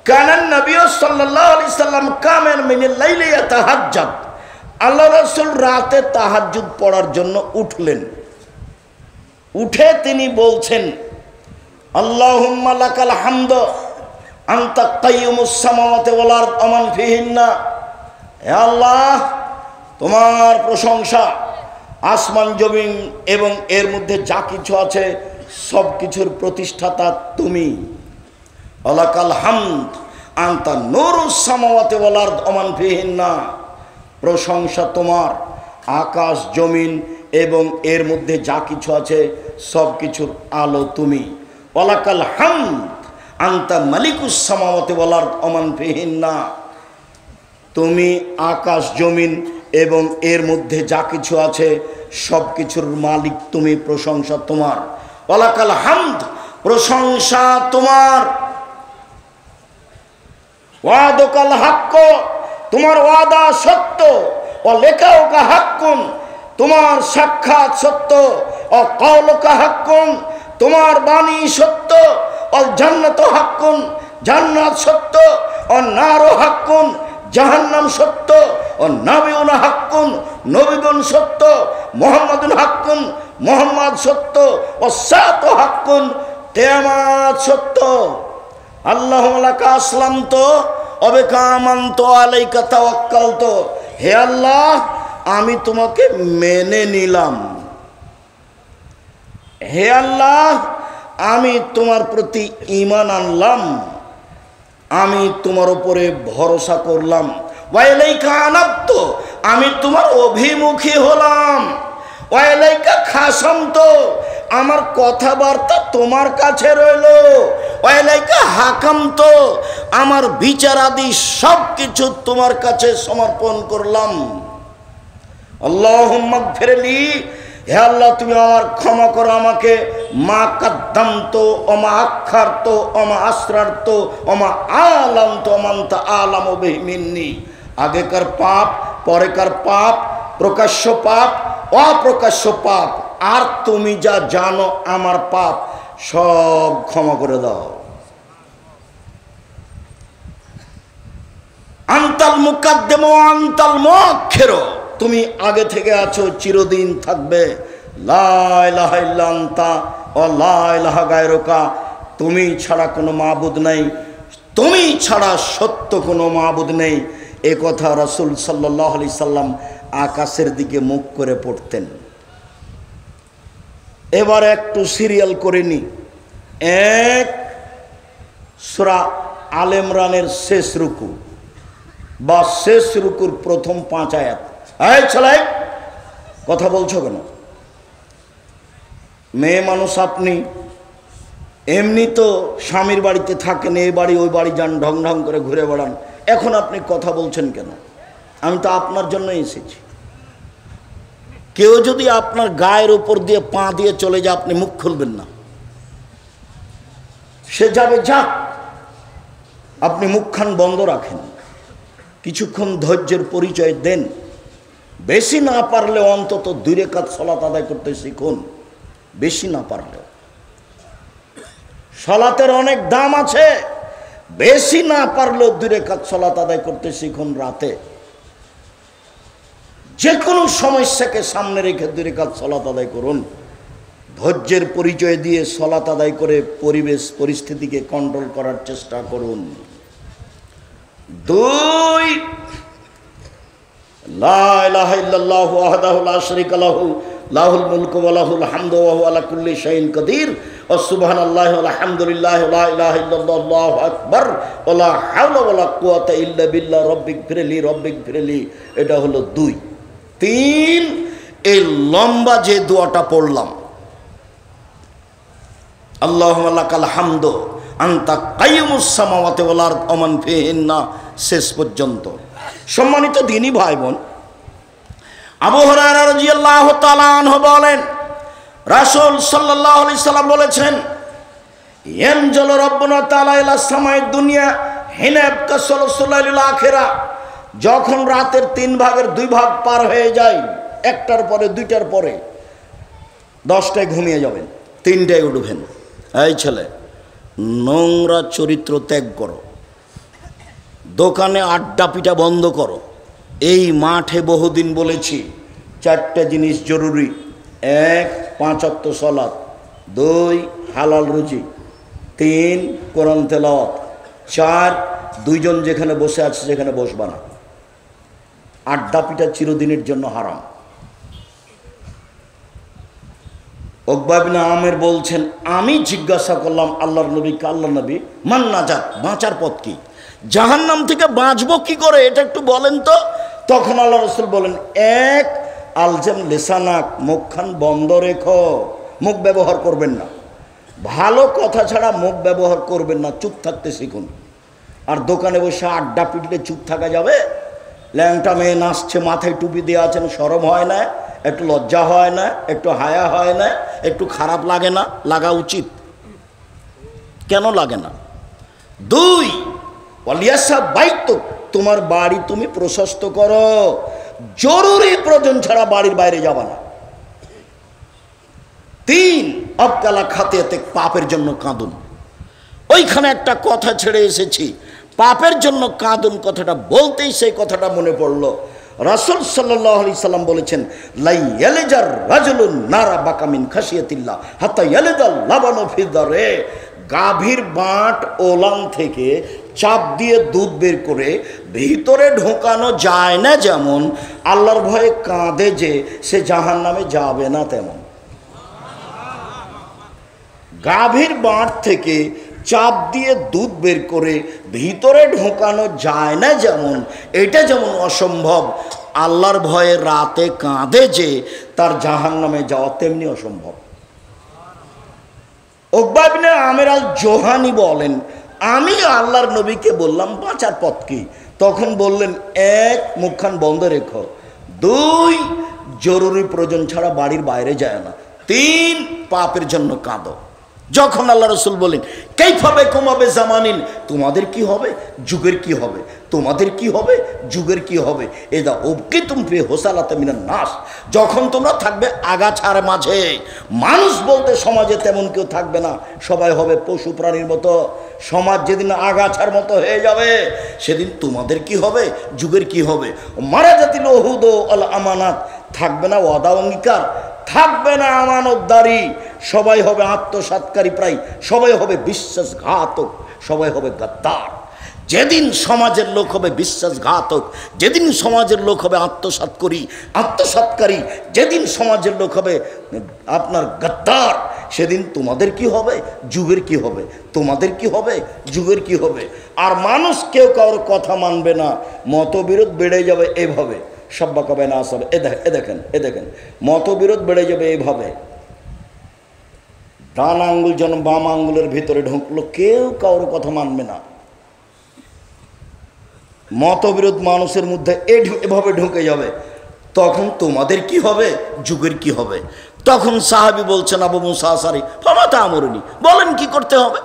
কানান নবী সাল্লাল্লাহু আলাইহি সাল্লাম কামেন মিনাল লাইলি ইয়াতাহাজ্জাদ, আল্লাহ রাসূল রাতে তাহাজ্জুদ পড়ার জন্য উঠলেন। উঠে তিনি বলছেন, আল্লাহুম্মা লাকাল হামদ আনতা কাইয়ুমুস সামাওয়াতি ওয়াল আরদ ওয়া মান ফিহিন্না, হে আল্লাহ, তোমার প্রশংসা, আসমান জমিন এবং এর মধ্যে যা কিছু আছে সব কিছুর প্রতিষ্ঠাতা তুমি। ওয়ালাকাল হামদ আনতা নূরুস সামাওয়াতি ওয়াল আরদ ওয়া মান ফিহিন্না, প্রশংসা তোমার, আকাশ জমিন এবং এর মধ্যে যা কিছু আছে সব কিছুর আলো তুমি। ওয়ালাকাল হামদ আনতা মালিকুস সামাওয়াতি ওয়াল আরদ ওয়া মান ফিহিন্না, তুমি আকাশ জমিন এবং এর মধ্যে যা কিছু আছে সব কিছুর মালিক তুমি, প্রশংসা তোমার। ওয়ালাকাল হামদ, প্রশংসা তোমার। ওয়াদাকাল হাক্ক, তোমার ওয়াদা সত্য। ওয়া লিকাউকা হাক্কুন, তোমার সাক্ষাৎ সত্য। ও কাউলুকা হাক্কুন, তোমার বাণী সত্য। অল জান্নাত হাক্কুন, জান্নাত সত্য। ও নার হাক্কুন, জাহান্নাম সত্য। ও নবিউনা হাক্কুন, নবীগণ সত্য। মুহাম্মাদুন হাক্কুন, মুহাম্মদ সত্য। ও সাত হাক্কুন, কিয়ামত সত্য। আল্লাহুম্মা লাকা আসলামতু ওয়া বিকা আমানতু আলাইকা তাওয়াক্কালতু, হে আল্লাহ, আমি তোমাকে মেনে নিলাম। হে আল্লাহ, আমি তোমার প্রতি ঈমান আনলাম। আমি তোমার উপরে ভরসা করলাম, ওয়াইলাইকা আনাবতু, আমি তোমার অভিমুখী হলাম, ওয়াইলাইকা খাসামতু, আমার কথাবার্তা তোমার কাছে রইল, ওয়াইলাইকা হাকামতু, আমার বিচারাদি সব কিছু তোমার কাছে সমর্পণ করলাম। আল্লাহুম্মা গফিরলি, হে আল্লাহ তুমি আমার ক্ষমা করো আমাকে, মা কাদ্দামতু ওয়া মা আখারতু ওয়া মা আসরারতু ওয়া মা আলামতু ওয়া আনতা আলামু বিহি মিন্নি। আগেকার পাপ, পরেকার পাপ, প্রকাশ্য পাপ, অপ্রকাশ্য পাপ, আর তুমি যা জানো আমার পাপ সব ক্ষমা করে দাও। আনতাল মুকাদ্দিম ওয়া আনতাল মুআখির, তুমি আগে থেকে আছো, চিরদিন থাকবে। লা ইলাহা ইল্লা আনতা ওয়া লা ইলাহা গায়রুকা, তুমি ছাড়া কোনো মাবুদ নেই, তুমি ছাড়া সত্য কোনো মাবুদ নেই। এ কথা রাসূল সাল্লাল্লাহু আলাইহি সাল্লাম আকাশের দিকে মুখ করে পড়তেন। এবার একটু সিরিয়াল করে নি। এক, সূরা আলে ইমরানের শেষ রুকু বা শেষ রুকুর প্রথম 5 আয়াত। এই ছেলে, কথা বলছো কেন? মেয়ে মানুষ আপনি, এমনি তো স্বামীর বাড়িতে থাকেন, এই বাড়ি ওই বাড়ি যান, ঢং ঢং করে ঘুরে বেড়ান, এখন আপনি কথা বলছেন কেন? আমি তো আপনার জন্য এসেছি। কেউ যদি আপনার গায়ের উপর দিয়ে পা দিয়ে চলে যায়, আপনি মুখ খুলবেন না, সে যাবে যাক, আপনি মুখখান বন্ধ রাখেন, কিছুক্ষণ ধৈর্যের পরিচয় দেন। বেশি না পারলে অন্তত 2 রাকাত সালাত আদায় করতে শিখুন, বেশি না পারলেও। সালাতের অনেক দাম আছে, বেশি না পারলেও 2 রাকাত সালাত আদায় করতে শিখুন। রাতে যে কোনো সমস্যাকে সামনে রেখে 2 রাকাত সালাত আদায় করুন। ধৈর্যের পরিচয় দিয়ে সালাত আদায় করে পরিবেশ পরিস্থিতিকে কন্ট্রোল করার চেষ্টা করুন। 2, লা ইলাহা ইল্লাল্লাহু ওয়াহদাহু লা শারীকা লাহু লাহুল মুলকু ওয়া লাহুল হামদু ওয়া হুয়া আলা কুল্লি শাইইন কাদির ওয়া সুবহানাল্লাহি ওয়া আলহামদুলিল্লাহি ওয়া লা ইলাহা ইল্লাল্লাহু আল্লাহু আকবার ওয়া লা হাওলা ওয়া লা কুওয়াতা ইল্লা বিল্লাহ রব্বিগফিরলি রব্বিগফিরলি। এটা হলো 2। 3, এই লম্বা যে দোয়াটা পড়লাম, আল্লাহুম্মা লাকাল হামদু আনতা কাইয়ুমুস সামাওয়াতি ওয়াল আরদ ওয়া মান ফিহিন্না, শেষ পর্যন্ত। সম্মানিত দ্বীনী ভাই বোন, আবু হুরায়রা রাদিয়াল্লাহু তাআলা আনহু বলেন, রাসূল সাল্লাল্লাহু আলাইহি সাল্লাম বলেছেন, ইয়ানজালু রাব্বুনা তাআলা ইলা সামাইদ দুনিয়া হিনা ইয়াবকা সুলুসুল আখিরা, যখন রাতের 3 ভাগের 2 ভাগ পার হয়ে যায়, 1টার পরে 2টার পরে 10টায় ঘুমিয়ে যাবেন, 3টায় উঠবেন। এই ছেলে, নোংরা চরিত্র ত্যাগ করো, দোকানে আড্ডা পিটা বন্ধ করো। এই মাঠে বহুদিন বলেছি 4টে জিনিস জরুরি। 1, 5 ওয়াক্ত সালাত, 2, হালাল রুজি, 3, কোরআন তেলাওয়াত, 4, 2 জন যেখানে বসে আছে সেখানে বসবা না। আড্ডা পিটা চিরদিনের জন্য হারাম। উকবা ইবনে আমের বলছেন, আমি জিজ্ঞাসা করলাম আল্লাহর নবীকে, আল্লাহ নবী, মান নাজাত, বাঁচার পথ কি? জাহান্নাম থেকে বাঁচবো কি করে, এটা একটু বলেন তো। তখন আল্লাহ রাসূল বলেন, 1, আলজাম লিসানাক, মুখখান বন্ধ রেখো, মুখ ব্যবহার করবেন না, ভালো কথা ছাড়া মুখ ব্যবহার করবেন না, চুপ থাকতে শিখুন। আর দোকানে বসে আড্ডা পিটলে চুপ থাকা যাবে? ল্যাংটা মেয়ে নাচছে, মাথায় টুপি দিয়ে আছেন, শরম হয় না? একটু লজ্জা হয় না? একটু হায়া হয় না? একটু খারাপ লাগে না? লাগা উচিত। কেন লাগে না? 2, ওয়ালিয়াসা বাইতুক, তোমার বাড়ি তুমি প্রশস্ত করো, জরুরি প্রয়োজন ছাড়া বাড়ির বাইরে যাবা না। 3, আবকালা খাতিয়াতে, পাপের জন্য কাঁদুন। ওইখানে একটা কথা ছেড়ে এসেছি, পাপের জন্য কাঁদুন, কথাটা বলতেই সেই কথাটা মনে পড়লো। রাসূল সাল্লাল্লাহু আলাইহি সাল্লাম বলেছেন, লা ইয়ালিজার রাজুলুন নারা বাকা মিন খাশিয়াতিল্লাহ হাত্তা ইয়ালিদাল লাবানু ফি দারে, গাভীর বাঁট ওলান থেকে চাপ দিয়ে দুধ বের করে ভিতরে ঢোকানো যায় না, যেমন আল্লাহর ভয়ে কাঁদে যে সে জাহান্নামে যাবে না তেমন। গাভীর বাঁট থেকে চাপ দিয়ে দুধ বের করে ভিতরে ঢোকানো যায় না, যেমন এটা যেমন অসম্ভব আল্লাহর ভয়ে রাতে কাঁদে যে তার জাহান্নামে যাওয়া তেমনি অসম্ভব। উকবা ইবনে আমের আল জোহানি বলেন, আমি আল্লাহর নবীকে বললাম বাঁচার পথ কি? তখন বললেন, এক, মুখখান বন্ধ রেখো, দুই, জরুরি প্রয়োজন ছাড়া বাড়ির বাইরে যায় না, তিন, পাপের জন্য কাঁদো। যখন আল্লাহ রসুল বলেন কাইফাবে কমাবে জামানিন, তোমাদের কি হবে, যুগের কি হবে, তোমাদের কি হবে, যুগের কি হবে, এদা ওকে তুমি হোসালাতে মিনান নাস, যখন তোমরা থাকবে আগাছার মাঝে, মানুষ বলতে সমাজে তেমন কেউ থাকবে না, সবাই হবে পশু প্রাণীর মতো। সমাজ যেদিন আগাছার মতো হয়ে যাবে সেদিন তোমাদের কি হবে, যুগের কি হবে। মারা জাতিল ওহুদ আল আমানাত, থাকবে না ওয়াদা অঙ্গীকার, থাকবে না আমানতদারি, সবাই হবে আত্মসাৎকারী, প্রায় সবাই হবে বিশ্বাসঘাতক, সবাই হবে গাদ্দার। যেদিন সমাজের লোক হবে বিশ্বাসঘাতক, যেদিন সমাজের লোক হবে আত্মসাৎকারী, যেদিন সমাজের লোক হবে আপনার গাদ্দার, সেদিন তোমাদের কি হবে, যুগের কি হবে, তোমাদের কি হবে, যুগের কি হবে। আর মানুষ কেউ কারোর কথা মানবে না, মতবিরোধ বেড়ে যাবে এইভাবে। সব্বা কবে না আসবে, এ দেখেন মতবিরোধ বেড়ে যাবে এইভাবে। ডান আঙ্গুল যেন বাম আঙ্গুলের ভিতরে ঢুকলো, কেউ কারোর কথা মানবে না। মতবিরোধ মানুষের মধ্যে এভাবে ঢুকে যাবে, তখন তোমাদের কি হবে, যুগের কি হবে। তখন সাহাবী বলছেন, আবু মুসা আশআরী, ফামাতা আমরুনি, বলেন কি করতে হবে,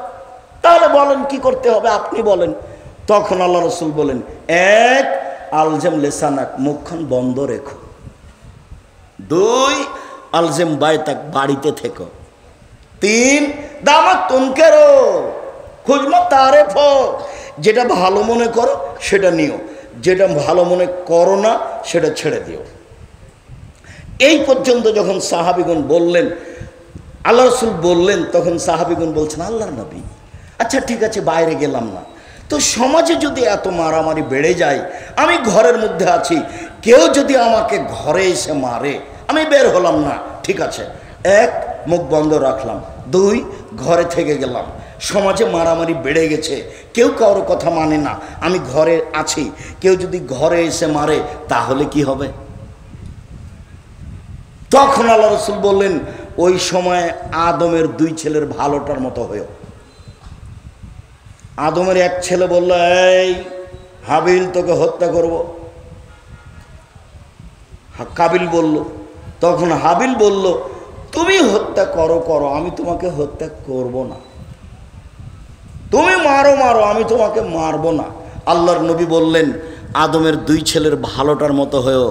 তাহলে বলেন কি করতে হবে, আপনি বলেন। তখন আল্লাহ রসুল বলেন, এক, আলজেম লেসানাক, মুখখান বন্ধ রেখো, দুই, আলজেম বাইতাক, বাড়িতে থেকো, তিন, দামাত তুনকেরো খুঁজমা তারেফ, যেটা ভালো মনে করো সেটা নিও, যেটা ভালো মনে করো না সেটা ছেড়ে দিও। এই পর্যন্ত যখন সাহাবীগণ বললেন, আল্লাহ রসুল বললেন, তখন সাহাবীগণ বলছেন, আল্লাহর নবী, আচ্ছা ঠিক আছে বাইরে গেলাম না, তো সমাজে যদি এত মারামারি বেড়ে যায়, আমি ঘরের মধ্যে আছি, কেউ যদি আমাকে ঘরে এসে মারে, আমি বের হলাম না, ঠিক আছে, এক, মুখ বন্ধ রাখলাম, দুই, ঘরে থেকে গেলাম, সমাজে মারামারি বেড়ে গেছে, কেউ কারোর কথা মানে না, আমি ঘরে আছি, কেউ যদি ঘরে এসে মারে তাহলে কি হবে। তখন আল্লাহ রসুল বললেন, ওই সময় আদমের দুই ছেলের ভালোটার মতো হয়েও। আদমের এক ছেলে বলল, এই হাবিল, তোকে হত্যা করব। কাবিল বলল, তখন হাবিল বলল, তুমি হত্যা করো, আমি তোমাকে হত্যা করব না, তুমি মারো, আমি তোমাকে মারব না। আল্লাহর নবী বললেন, আদমের দুই ছেলের ভালোটার মতো হয়েও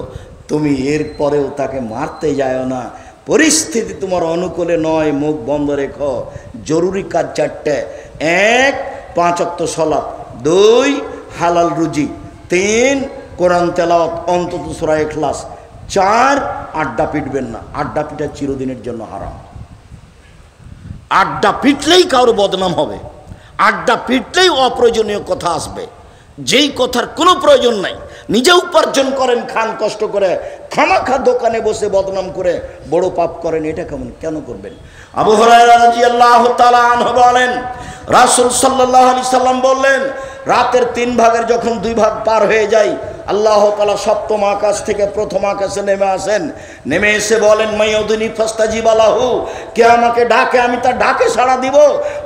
তুমি এরপরেও তাকে মারতে যাও না, পরিস্থিতি তোমার অনুকূলে নয়, মুখ বন্ধ রেখো। জরুরি কাজ চারটে, এক, 5 ওয়াক্ত সালাত, দুই, হালাল রুজি, তিন, কোরআন তেলাওয়াত অন্তত সূরা ইখলাস, চার, আড্ডা পিটবেন না, আড্ডা পিটা চিরদিনের জন্য হারাম। আড্ডা পিটলেই কারো বদনাম হবে, আড্ডা পিটলেই অপ্রয়োজনীয় কথা আসবে, যেই কথার কোনো প্রয়োজন নাই। নিজে উপার্জন করেন, খান কষ্ট করে, খামাখা দোকানে বসে বদনাম করে বড় পাপ করেন, এটা কেন করবেন। আবু হুরায়রা রাদিয়াল্লাহু তাআলা আনহু বলেন, রাসূল সাল্লাল্লাহু আলাইহি সাল্লাম বললেন, রাতের 3 ভাগের যখন 2 ভাগ পার হয়ে যায়, আল্লাহ তাআলা সপ্তম আকাশ থেকে প্রথম আকাশে নেমে আসেন, নেমে এসে বলেন, মাইয়াদুনি ফাস্তাজিব লাহু, কে আমাকে ডাকে আমি তার ডাকে সাড়া দিব,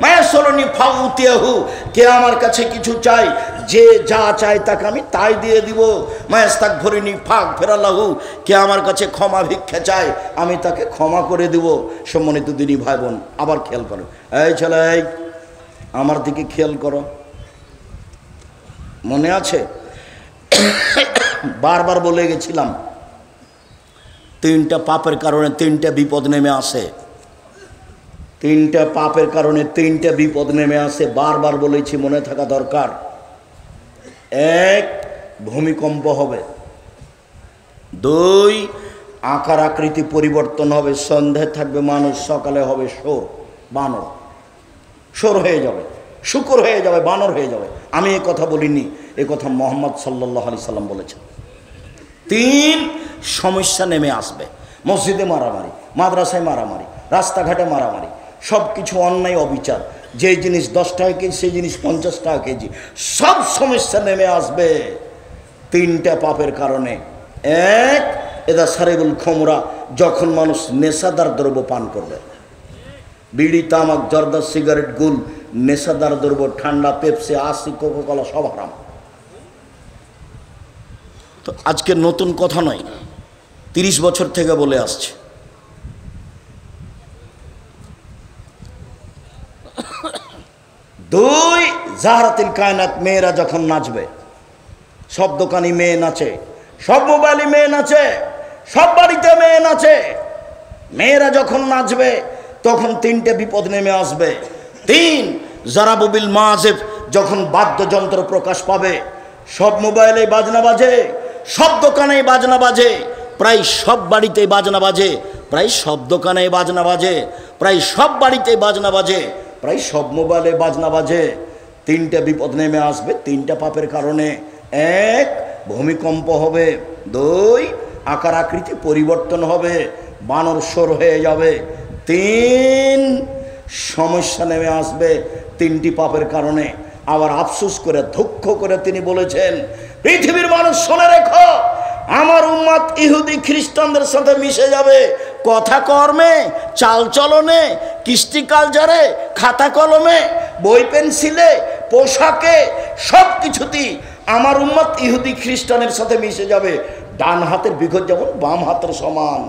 মায়াসলুনি ফাউতিয়াহু, কে আমার কাছে কিছু চাই, যে যা চাই তাকে আমি তাই দিয়ে দিব, মায়াস্তাগফিরুনি ফাগফিরালাহু, কে আমার কাছে ক্ষমা ভিক্ষা চায় আমি তাকে ক্ষমা করে দিব। সম্মানিত দিনী ভাই বোন, আবার খেয়াল করো, এই ছেলে, আমার দিকে খেয়াল করো, মনে আছে বারবার বলে গেছিলাম, 3টা পাপের কারণে 3টা বিপদ নেমে আসে, 3টা পাপের কারণে 3টা বিপদ নেমে আসে, বারবার বলেছি, মনে থাকা দরকার। এক, ভূমিকম্প হবে, দুই, আকার আকৃতি পরিবর্তন হবে, সন্ধ্যায় থাকবে মানুষ, সকালে হবে বানর, শোর হয়ে যাবে, শুকর হয়ে যাবে, বানর হয়ে যাবে। আমি এ কথা বলিনি, এ কথা মুহাম্মদ সাল্লাল্লাহু আলাইহি সাল্লাম বলেছেন। 3, সমস্যা নেমে আসবে, মসজিদে মারামারি, মাদ্রাসায় মারামারি, রাস্তাঘাটে মারামারি, সব কিছু অন্যায় অবিচার, যেই জিনিস 10 টাকা কেজি সেই জিনিস 50 টাকা কেজি, সব সমস্যা নেমে আসবে 3টা পাপের কারণে। এক, এদা সারেবুল খমরা, যখন মানুষ নেশাদার দ্রব্য পান করবে, বিড়ি, তামাক, জর্দা, সিগারেট, গুল, নেশাদার দ্রব্য, ঠান্ডা, পেপসি, আশি, কোকাকোলা সব হারাম। তো আজকে নতুন কথা নয়, 30 বছর থেকে বলে আসছে। দুই, জাহরাতিল কায়নাত, মেয়েরা যখন নাচবে, সব দোকানি মেয়ে নাচে, সব মোবাইলে মেয়ে নাচে, সব বাড়িতে মেয়ে নাচে, মেয়েরা যখন নাচবে তখন 3টে বিপদ নেমে আসবে। 3, জারাবুবিল মাজেব, যখন বাদ্যযন্ত্র প্রকাশ পাবে, সব মোবাইলে বাজনা বাজে, সব দোকানেই বাজনা বাজে, প্রায় সব বাড়িতেই বাজনা বাজে, প্রায় সব দোকানেই বাজনা বাজে, প্রায় সব বাড়িতেই বাজনা বাজে, প্রায় সব মোবাইলে বাজনা বাজে। 3টে বিপদ নেমে আসবে 3টা পাপের কারণে। 1, ভূমিকম্প হবে। 2, আকার আকৃতি পরিবর্তন হবে, বানর সর হয়ে যাবে। 3, সমস্যা নেমে আসবে 3টি পাপের কারণে। আবার আফসোস করে, দুঃখ করে তিনি বলেছেন, পৃথিবীর মানুষ শুনে রেখো, আমার উম্মত ইহুদি খ্রিস্টানদের সাথে মিশে যাবে, কথা কর্মে, চাল চলনে, কৃষ্টি কালচারে, খাতা কলমে, বই পেন্সিলে, পোশাকে, সব কিছুতেই আমার উম্মত ইহুদি খ্রিস্টানের সাথে মিশে যাবে। ডান হাতের বিঘত যেমন বাম হাতের সমান,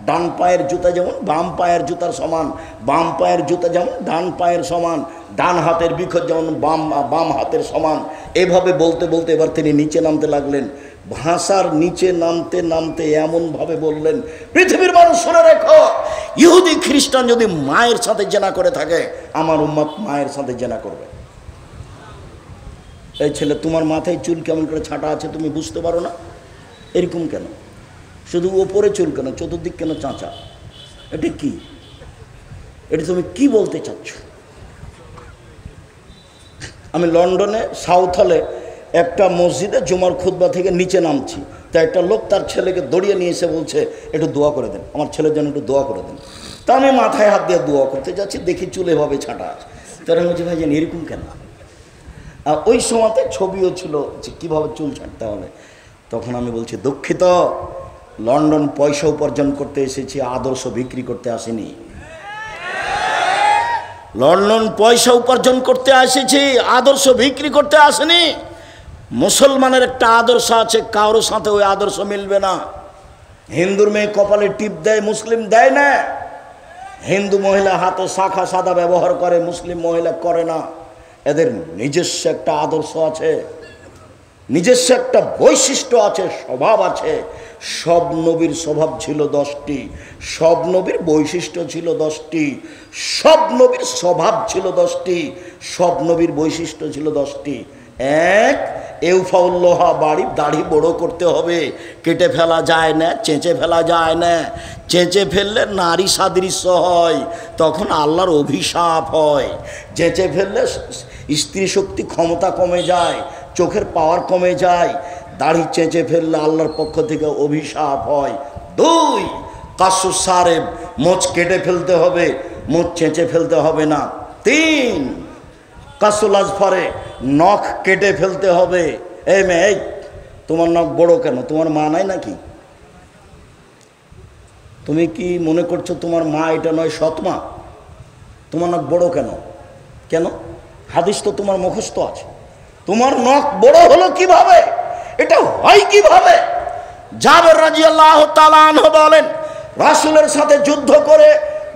ডান পায়ের জুতা যেমন বাম পায়ের জুতার সমান, বাম পায়ের জুতা যেমন ডান পায়ের সমান, ডান হাতের বিঘত যেমন বাম হাতের সমান। এভাবে বলতে বলতে এবার তিনি নিচে নামতে লাগলেন। ভাষার নিচে নামতে নামতে এমনভাবে বললেন, পৃথিবীর মানুষ শুনে রেখো, ইহুদি খ্রিস্টান যদি মায়ের সাথে জেনা করে থাকে, আমার উম্মত মায়ের সাথে জেনা করবে। এই ছেলে, তোমার মাথায় চুল কেমন করে ছাঁটা আছে তুমি বুঝতে পারো না? এরকম কেন? শুধু ওপরে চুল কেন, চতুর্দিক কেন চাঁচা? এটা কি? এটা তুমি কি বলতে চাচ্ছ? আমি লন্ডনে সাউথ হলে একটা মসজিদে জুমার খুতবা থেকে নিচে নামছি, তা একটা লোক তার ছেলেকে দড়িয়ে নিয়ে এসে বলছে, একটু দোয়া করে দেন, আমার ছেলের জন্য একটু দোয়া করে দেন। তা আমি মাথায় হাত দিয়ে দোয়া করতে যাচ্ছি, দেখি চুল এভাবে ছাঁটা আছে। তারা বলছে, ভাই জানি এরকম কেন? আর ওই সময়তে ছবিও ছিল যে কীভাবে চুল ছাঁটতে হবে। তখন আমি বলছি, দুঃখিত, লন্ডন পয়সা উপার্জন করতে এসেছি, আদর্শ বিক্রি করতে আসেনি। লন্ডন পয়সা উপার্জন করতে এসেছি, আদর্শ বিক্রি করতে আসেনি। মুসলমানের একটা আদর্শ আছে, কারোর সাথে ওই আদর্শ মিলবে না। হিন্দুর মেয়ে কপালে টিপ দেয়, মুসলিম দেয় না। হিন্দু মহিলা হাতে শাখা সাদা ব্যবহার করে, মুসলিম মহিলা করে না। এদের নিজস্ব একটা আদর্শ আছে, নিজস্ব একটা বৈশিষ্ট্য আছে, স্বভাব আছে। সব নবীর স্বভাব ছিল 10টি, সব নবীর বৈশিষ্ট্য ছিল 10টি, সব নবীর স্বভাব ছিল 10টি, সব নবীর বৈশিষ্ট্য ছিল 10টি। 1, এউফাউল্লোহা, বাড়ির দাড়ি বড় করতে হবে, কেটে ফেলা যায় না, চেঁচে ফেলা যায় না। চেঁচে ফেললে নারী সাদৃশ্য হয়, তখন আল্লাহর অভিশাপ হয়। চেঁচে ফেললে স্ত্রী শক্তি ক্ষমতা কমে যায়, চোখের পাওয়ার কমে যায়। দাড়ি চেঁচে ফেললে আল্লাহর পক্ষ থেকে অভিশাপ হয়। 2, কাসু সারেব, মোচ কেটে ফেলতে হবে, মোচ চেঁচে ফেলতে হবে না। 3, কাসুল আজফারে, নখ কেটে ফেলতে হবে। এই মেয়ে, এই তোমার নখ বড় কেন? তোমার মা নাই নাকি? তুমি কি মনে করছো তোমার মা এটা নয় সৎ মা? তোমার নখ বড় কেন? কেন? হাদিস তো তোমার মুখস্থ আছে। তোমার নখ বড় হলো কিভাবে? এটা হয় কিভাবে? জাবের রাদিয়াল্লাহু তাআলা আনহু বলেন, রাসূলের সাথে যুদ্ধ করে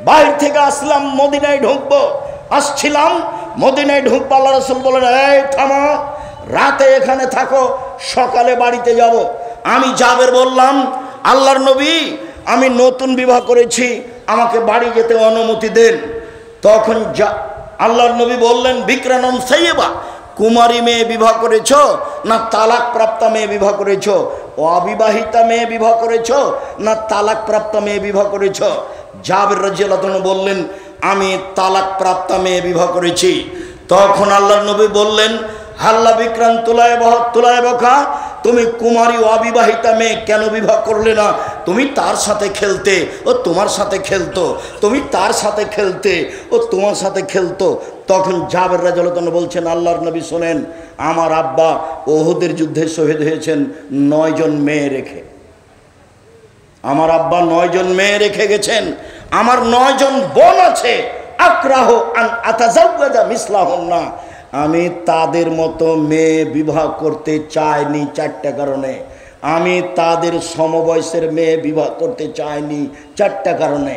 বাইরে থেকে আসলাম, মদিনায় ঢুকবো, আসছিলাম মদিনায় ঢুকবো, আল্লাহ রাসূল বলেন, এই থামো, রাতে এখানে থাকো, সকালে বাড়িতে যাব। আমি জাবের বললাম, আল্লাহর নবী, আমি নতুন বিবাহ করেছি, আমাকে বাড়ি যেতে অনুমতি দেন। তখন আল্লাহর নবী বললেন, বিক্রানন সাইয়্যিবা, কুমারী মেয়ে বিবাহ করেছ না তালাক প্রাপ্তা মেয়ে বিবাহ করেছ? অবিবাহিতা মেয়ে বিবাহ করেছ না তালাক প্রাপ্তা মেয়ে বিবাহ করেছ? জাবের রাদিয়াল্লাহু আনহু বললেন, আমি তালাক প্রাপ্তা মেয়ে বিবাহ করেছি। তখন আল্লাহর নবী বললেন, হাল্লা বিক্রান তুলায় বখা, তুমি কুমারী অবিবাহিতা মেয়ে কেন বিবাহ করলে না? তুমি তার সাথে খেলতে, ও তোমার সাথে খেলতো, তুমি তার সাথে খেলতে, ও তোমার সাথে খেলতো। তখন জাবের রাদিয়াল্লাহু তাআলা বলছেন, আল্লাহর নবী শোনেন, আমার আব্বা ওহুদের যুদ্ধে শহীদ হয়েছেন 9 জন মেয়ে রেখে। আমার আব্বা 9 জন মেয়ে রেখে গেছেন, আমার 9 জন বোন আছে। আকরাহু আন আতাজাওয়াজা মিসলাহুন্না, আমি তাদের মতো মেয়ে বিবাহ করতে চাইনি 4টা কারণে। আমি তাদের সমবয়সের মেয়ে বিবাহ করতে চাইনি 4টা কারণে।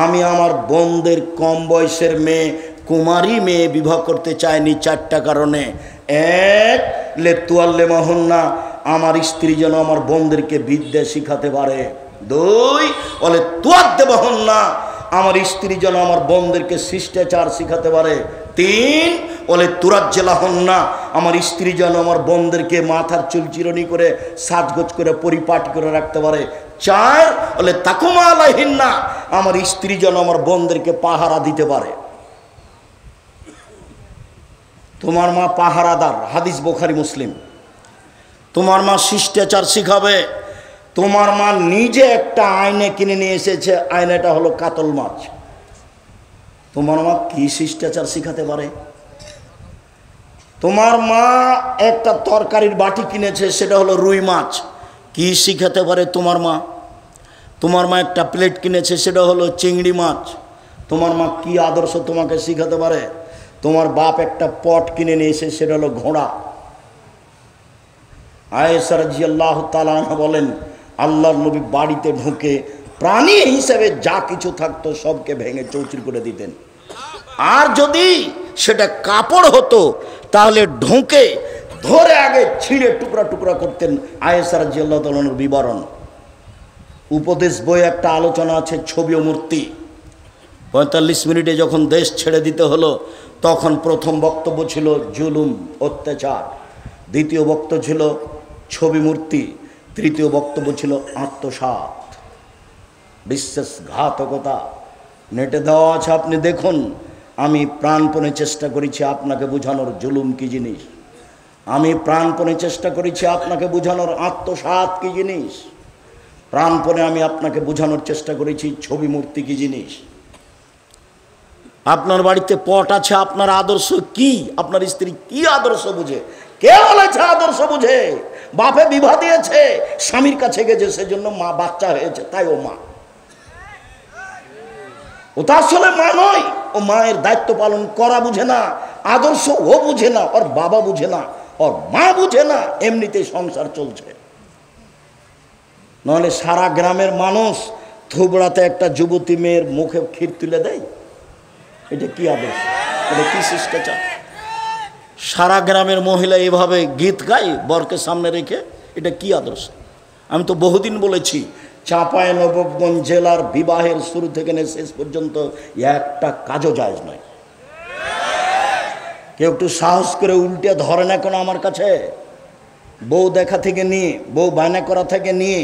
আমি আমার বোনদের কম বয়সের মেয়ে, কুমারী মেয়ে বিবাহ করতে চাইনি 4টা কারণে। এক, লেতুয়াল্লেমাহুন্না, আমার স্ত্রী যেন আমার বোনদেরকে বিদ্যা শিখাতে পারে। 2, বলে তুয়াদ্দেবাহুন্না, আমার স্ত্রী যেন আমার বোনদেরকে শিষ্টাচার শিখাতে পারে। 3, বলে তুরাজ্জেলাহুন্না, আমার স্ত্রী যেন আমার বোনদেরকে মাথার চুল চিরনি করে সাজগোজ করে পরিপাটি করে রাখতে পারে। 4, বলে তাকুমা আলাইহিন্না, আমার স্ত্রী যেন আমার বোনদেরকে পাহারা দিতে পারে। তোমার মা পাহারাদার, হাদিস বুখারী মুসলিম। তোমার মা শিষ্টাচার শিখাবে। তোমার মা নিজে একটা আয়না কিনে নিয়ে এসেছে, আয়নাটা হলো কাতল মাছ। তোমার মা কি শিষ্টাচার শিখাতে পারে? তোমার মা একটা তরকারির বাটি কিনেছে, সেটা হলো রুই মাছ, কি শিখাতে পারে তোমার মা? তোমার মা একটা প্লেট কিনেছে, সেটা হলো চিংড়ি মাছ। তোমার মা কি আদর্শ তোমাকে শিখাতে পারে? তোমার বাপ একটা পট কিনে নিয়ে এসে, সেটা হলো ঘোড়া। আয়েশা রাদিয়াল্লাহু তাআলা আনহা বলেন, আল্লাহর নবী বাড়িতে ঢুকে প্রাণী হিসেবে যা কিছু থাকতো সবকে ভেঙে চৌচির করে দিতেন। আর যদি সেটা কাপড় হতো তাহলে ঢুকে ধরে আগে ছিঁড়ে টুকরা টুকরা করতেন। আয়েশা রাদিয়াল্লাহু তাআলার বিবরণ। উপদেশ বই একটা আলোচনা আছে, ছবি ও মূর্তি। 45 মিনিটে যখন দেশ ছেড়ে দিতে হলো, তখন প্রথম বক্তব্য ছিল জুলুম, অত্যাচার। দ্বিতীয় বক্তব্য ছিল ছবি মূর্তি। তৃতীয় বক্তব্য ছিল আত্মসাৎ, বিশ্বাসঘাতকতা। নেটে দেওয়া আছে, আপনি দেখুন। আমি প্রাণপণে চেষ্টা করেছি আপনাকে বোঝানোর জুলুম কি জিনিস। আমি প্রাণপণে চেষ্টা করেছি আপনাকে বোঝানোর আত্মসাৎ কি জিনিস। প্রাণপণে আমি আপনাকে বোঝানোর চেষ্টা করেছি ছবি মূর্তি কি জিনিস। আপনার বাড়িতে পট আছে, আপনার আদর্শ কি? আপনার স্ত্রী কি আদর্শ বুঝে? কে বলেছে আদর্শ বুঝে? বাপে বিবাহ দিয়েছে, স্বামীর কাছে গেছে, সেজন্য মা বাচ্চা হয়েছে, তাই ও মা। ও তো আসলে মা নয়। ও মায়ের দায়িত্ব পালন করা বুঝে না, আদর্শ ও বুঝে না, ওর বাবা বুঝে না, ওর মা বুঝে না, এমনিতেই সংসার চলছে। নাহলে সারা গ্রামের মানুষ থুবড়াতে একটা যুবতী মেয়ের মুখে ক্ষীর তুলে দেয়। এটা কি আদর্শ? এটা কি শিষ্টাচার? সারা গ্রামের মহিলা এভাবে গীত গায় বরকে সামনে রেখে, এটা কি আদর্শ? আমি তো বহুদিন বলেছি, চাঁপাইনবাবগঞ্জ জেলার বিবাহের শুরু থেকে শেষ পর্যন্ত একটা কাজও জায়েজ নয়। কেউ একটু সাহস করে উল্টে ধরে না কেন আমার কাছে? বউ দেখা থেকে নিয়ে, বউ বায়না করা থেকে নিয়ে,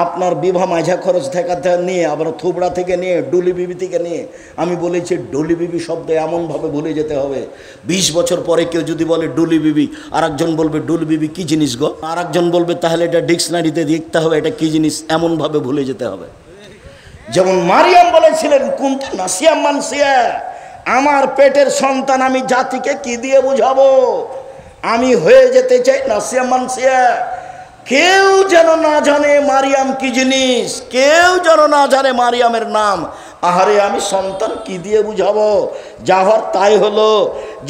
আপনার বিবাহ মাঝা খরচ থেকে নিয়ে, আবার থুবড়া থেকে নিয়ে, ডুলি বিবি থেকে নিয়ে। আমি বলেছি ডুলি বিবি শব্দ এমনভাবে ভুলে যেতে হবে, 20 বছর পরে কেউ যদি বলে ডুলি বিবি, আর একজন বলবে ডুলি বিবি কি জিনিস গো, আর একজন বলবে তাহলে এটা ডিকশনারিতে দেখতে হবে এটা কি জিনিস, এমনভাবে ভুলে যেতে হবে। যেমন মারিয়াম বলেছিলেন, কুনতু নাসিয়াম মানসিয়া, আমার পেটের সন্তান আমি জাতিকে কি দিয়ে বুঝাবো? আমি হয়ে যেতে চাই নাসিয়াম মানসিয়া। কেউ যেন না জানে মারিয়াম কি জিনিস, কেউ যেন না জানে মারিয়ামের নাম। আহারে, আমি সন্তান কি দিয়ে বুঝাবো? যা হওয়ার তাই হলো।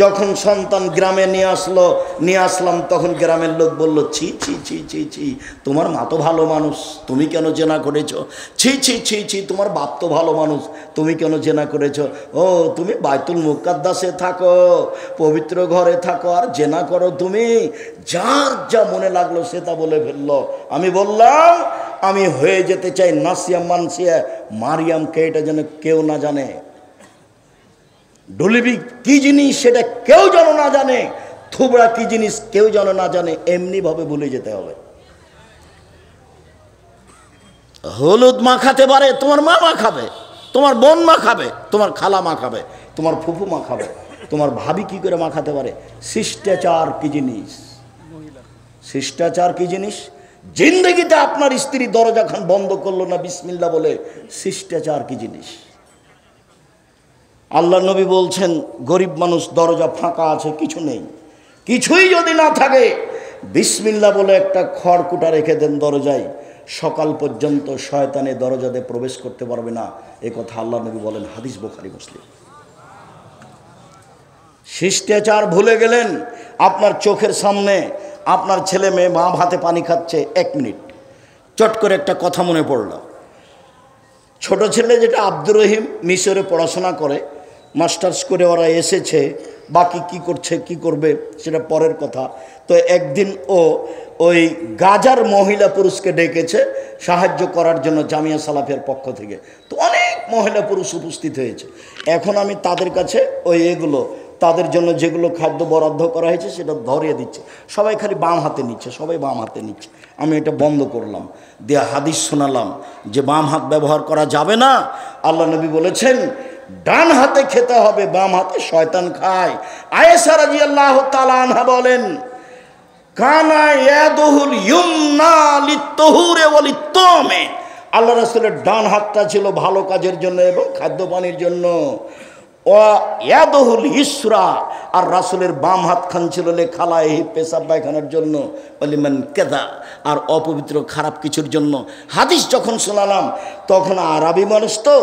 যখন সন্তান গ্রামে নিয়ে আসলাম, তখন গ্রামের লোক বলল, ছি ছি ছি ছি ছি, তোমার মা তো ভালো মানুষ, তুমি কেন জেনা করেছো? ছি ছি ছি ছি, তোমার বাপ তো ভালো মানুষ, তুমি কেন জেনা করেছো? ও, তুমি বাইতুল মুকাদ্দাসে থাকো, পবিত্র ঘরে থাকো, আর জেনা করো তুমি? যার যা মনে লাগলো সে তা বলে ফেললো। আমি বললাম, আমি হয়ে যেতে চাই নাসিয়া মানসিয়া, মারিয়ামকে এটা যেন কেউ না জানে। ডুলিবি কি জিনিস সেটা কেউ যেন না জানে, থুবড়া কি জিনিস কেউ যেন না জানে, এমনি ভাবে ভুলে যেতে হবে। হলুদ মাখাতে পারে তোমার মা মাখাবে, তোমার বোন মাখাবে, তোমার খালা মাখাবে, তোমার ফুফু মাখাবে, তোমার ভাবি কি করে মাখাতে পারে? শিষ্টাচার কি জিনিস? শিষ্টাচার কি জিনিস? জিন্দগিতে আপনার স্ত্রী দরজা খান বন্ধ করলো না বিসমিল্লাহ বলে, শিষ্টাচার কি জিনিস? আল্লাহ নবী বলছেন, গরিব মানুষ দরজা ফাঁকা আছে, কিছু নেই, কিছুই যদি না থাকে বিসমিল্লাহ বলে একটা খড়কুটা রেখে দেন দরজায়, সকাল পর্যন্ত শয়তানে দরজাতে প্রবেশ করতে পারবে না। এ কথা আল্লাহ নবী বলেন, হাদিস বুখারী মুসলিম। শিষ্টাচার ভুলে গেলেন। আপনার চোখের সামনে আপনার ছেলে মেয়ে মা ভাতে পানি খাচ্ছে, 1 মিনিট চট করে একটা কথা মনে পড়ল। ছোট ছেলে যেটা আব্দুর রহিম মিশরে পড়াশোনা করে, মাস্টার্স করে ওরা এসেছে, বাকি কি করছে কি করবে সেটা পরের কথা। তো একদিন ও ওই গাজার মহিলা পুরুষকে ডেকেছে সাহায্য করার জন্য জামিয়া সালাফিয়ার পক্ষ থেকে। তো অনেক মহিলা পুরুষ উপস্থিত হয়েছে। এখন আমি তাদের কাছে ওই এগুলো তাদের জন্য যেগুলো খাদ্য বরাদ্দ করা হয়েছে সেটা ধরিয়ে দিচ্ছে। সবাই খালি বাম হাতে নিচ্ছে, সবাই বাম হাতে নিচ্ছে। আমি এটা বন্ধ করলাম, দিয়ে হাদিস শোনালাম যে বাম হাত ব্যবহার করা যাবে না। আল্লাহ নবী বলেছেন ডান হাতে খেতে হবে, বাম হাতে শয়তান খায়। আয়েশা রাদিয়াল্লাহু তাআলা আনহা বলেন, কানা ইয়াদুহুল ইয়ুমনা লিত-তুহুরি ওয়া লিত-তামে। আল্লাহ রাসূলের ডান হাতটা ছিল ভালো কাজের জন্য এবং খাদ্য পানির জন্য। ও ইয়াদুহুল ইসরা, আর রাসূলের বাম হাত খান ছিল লেখালাহি পেশাব পায়খানার জন্য, ওয়ালিমান কাযা, আর অপবিত্র খারাপ কিছুর জন্য। হাদিস যখন শোনালাম তখন আরবি মানুষ তো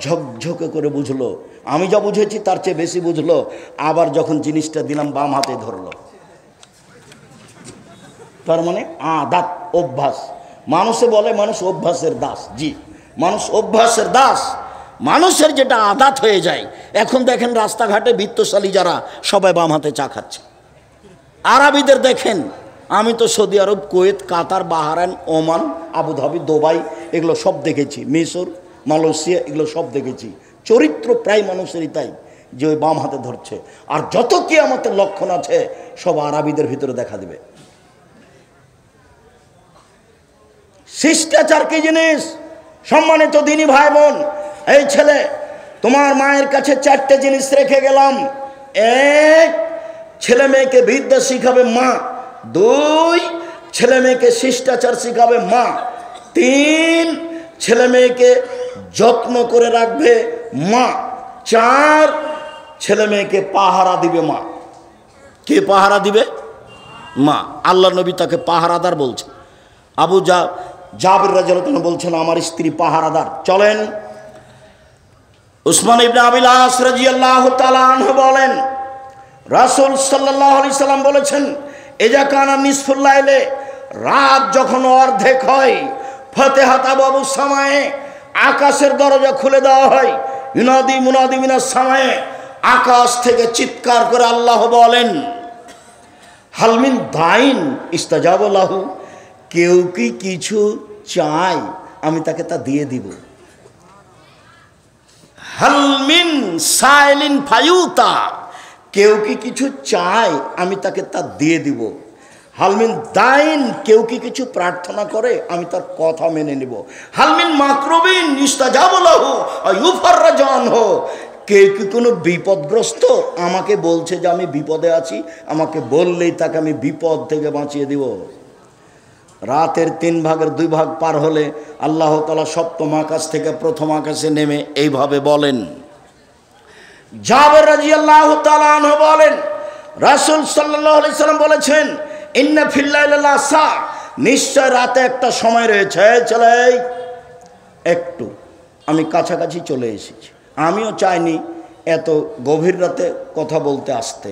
ঝকঝকে করে বুঝলো, আমি যা বুঝেছি তার চেয়ে বেশি বুঝলো। আবার যখন জিনিসটা দিলাম বাম হাতে ধরলো। তার মানে আদাত, অভ্যাস। মানুষে বলে মানুষ অভ্যাসের দাস। জি, মানুষ অভ্যাসের দাস। মানুষের যেটা আদাত হয়ে যায়। এখন দেখেন রাস্তাঘাটে বিত্তশালী যারা সবাই বাম হাতে চা খাচ্ছে। আরবিদের দেখেন, আমি তো সৌদি আরব, কুয়েত, কাতার, বাহরাইন, ওমান, আবুধাবি, দুবাই এগুলো সব দেখেছি, মিশর, মালয়েশিয়া এগুলো সব দেখেছি। চরিত্র প্রায় মানুষেরই তাই, যে ওই বাম হাতে ধরছে। আর যত কিয়ামতের লক্ষণ আছে সব আরবিদের ভিতরে দেখা দিবে। শিষ্টাচার কি জিনিস? সম্মানিত দিনী ভাই বোন, এই ছেলে তোমার মায়ের কাছে 4টে জিনিস রেখে গেলাম। 1, ছেলে মেয়েকে বিদ্যা শিখাবে মা। 2, ছেলে মেয়েকে শিষ্টাচার শিখাবে মা। 3, ছেলে মেয়েকে যত্ন করে রাখবে মা। 4, ছেলে মেয়েকে পাহারা দিবে মা। কে পাহারা দিবে? মা। আল্লাহ নবী তাকে পাহারাদার বলছেন। আবু জাবির রাদিয়াল্লাহু আনহু বলছেন আমার স্ত্রী পাহারাদার। চলেন, উসমান ইবনে আবিল আস রাদিয়াল্লাহু তাআলা আনহু বলেন, রাসূল সাল্লাল্লাহু আলাইহি সাল্লাম বলেছেন, ইজা কানা নিসফুল লাইলে, রাত যখন অর্ধেক হয়, ফাতিহাত আবওয়াবুস সামায়ে, আকাশের দরজা খুলে দেওয়া হয়। ইউনাদি মুনাদি মিনাস সামায়ে, আকাশ থেকে চিৎকার করে আল্লাহ বলেন, হালমিন দাইন ইস্তাজাবা লাহু, কেউ কি কিছু চায় আমি তাকে তা দিয়ে দিব। হালমিন সাইলিন ফায়ুতা, কেউ কি কিছু চায় আমি তাকে তা দিয়ে দিব। হালমিন দাইন, কেউ কি কিছু প্রার্থনা করে আমি তার কথা মেনে নিব। হালমিন মাকরুবিন ইস্তাজাবা লাহু ইউফাররাজু আনহু, কেউ কি কোনো বিপদগ্রস্ত আমাকে বলছে যে আমি বিপদে আছি, আমাকে বললেই তাকে আমি বিপদ থেকে বাঁচিয়ে দিব। রাতের 3 ভাগের 2 ভাগ পার হলে আল্লাহ তাআলা সপ্তম আকাশ থেকে প্রথম আকাশে নেমে এইভাবে বলেন। জাবের রাদিয়াল্লাহু তাআলা আনহু বলেন, রাসূল সাল্লাল্লাহু আলাইহি সাল্লাম বলেছেন, ইন্না ফিল লাইলি লাসা, নিশ্চয় রাতে একটা সময় রয়েছে। চলে একটু আমি কাছাকাছি চলে এসেছি। আমিও চাইনি এত গভীর রাতে কথা বলতে আসতে।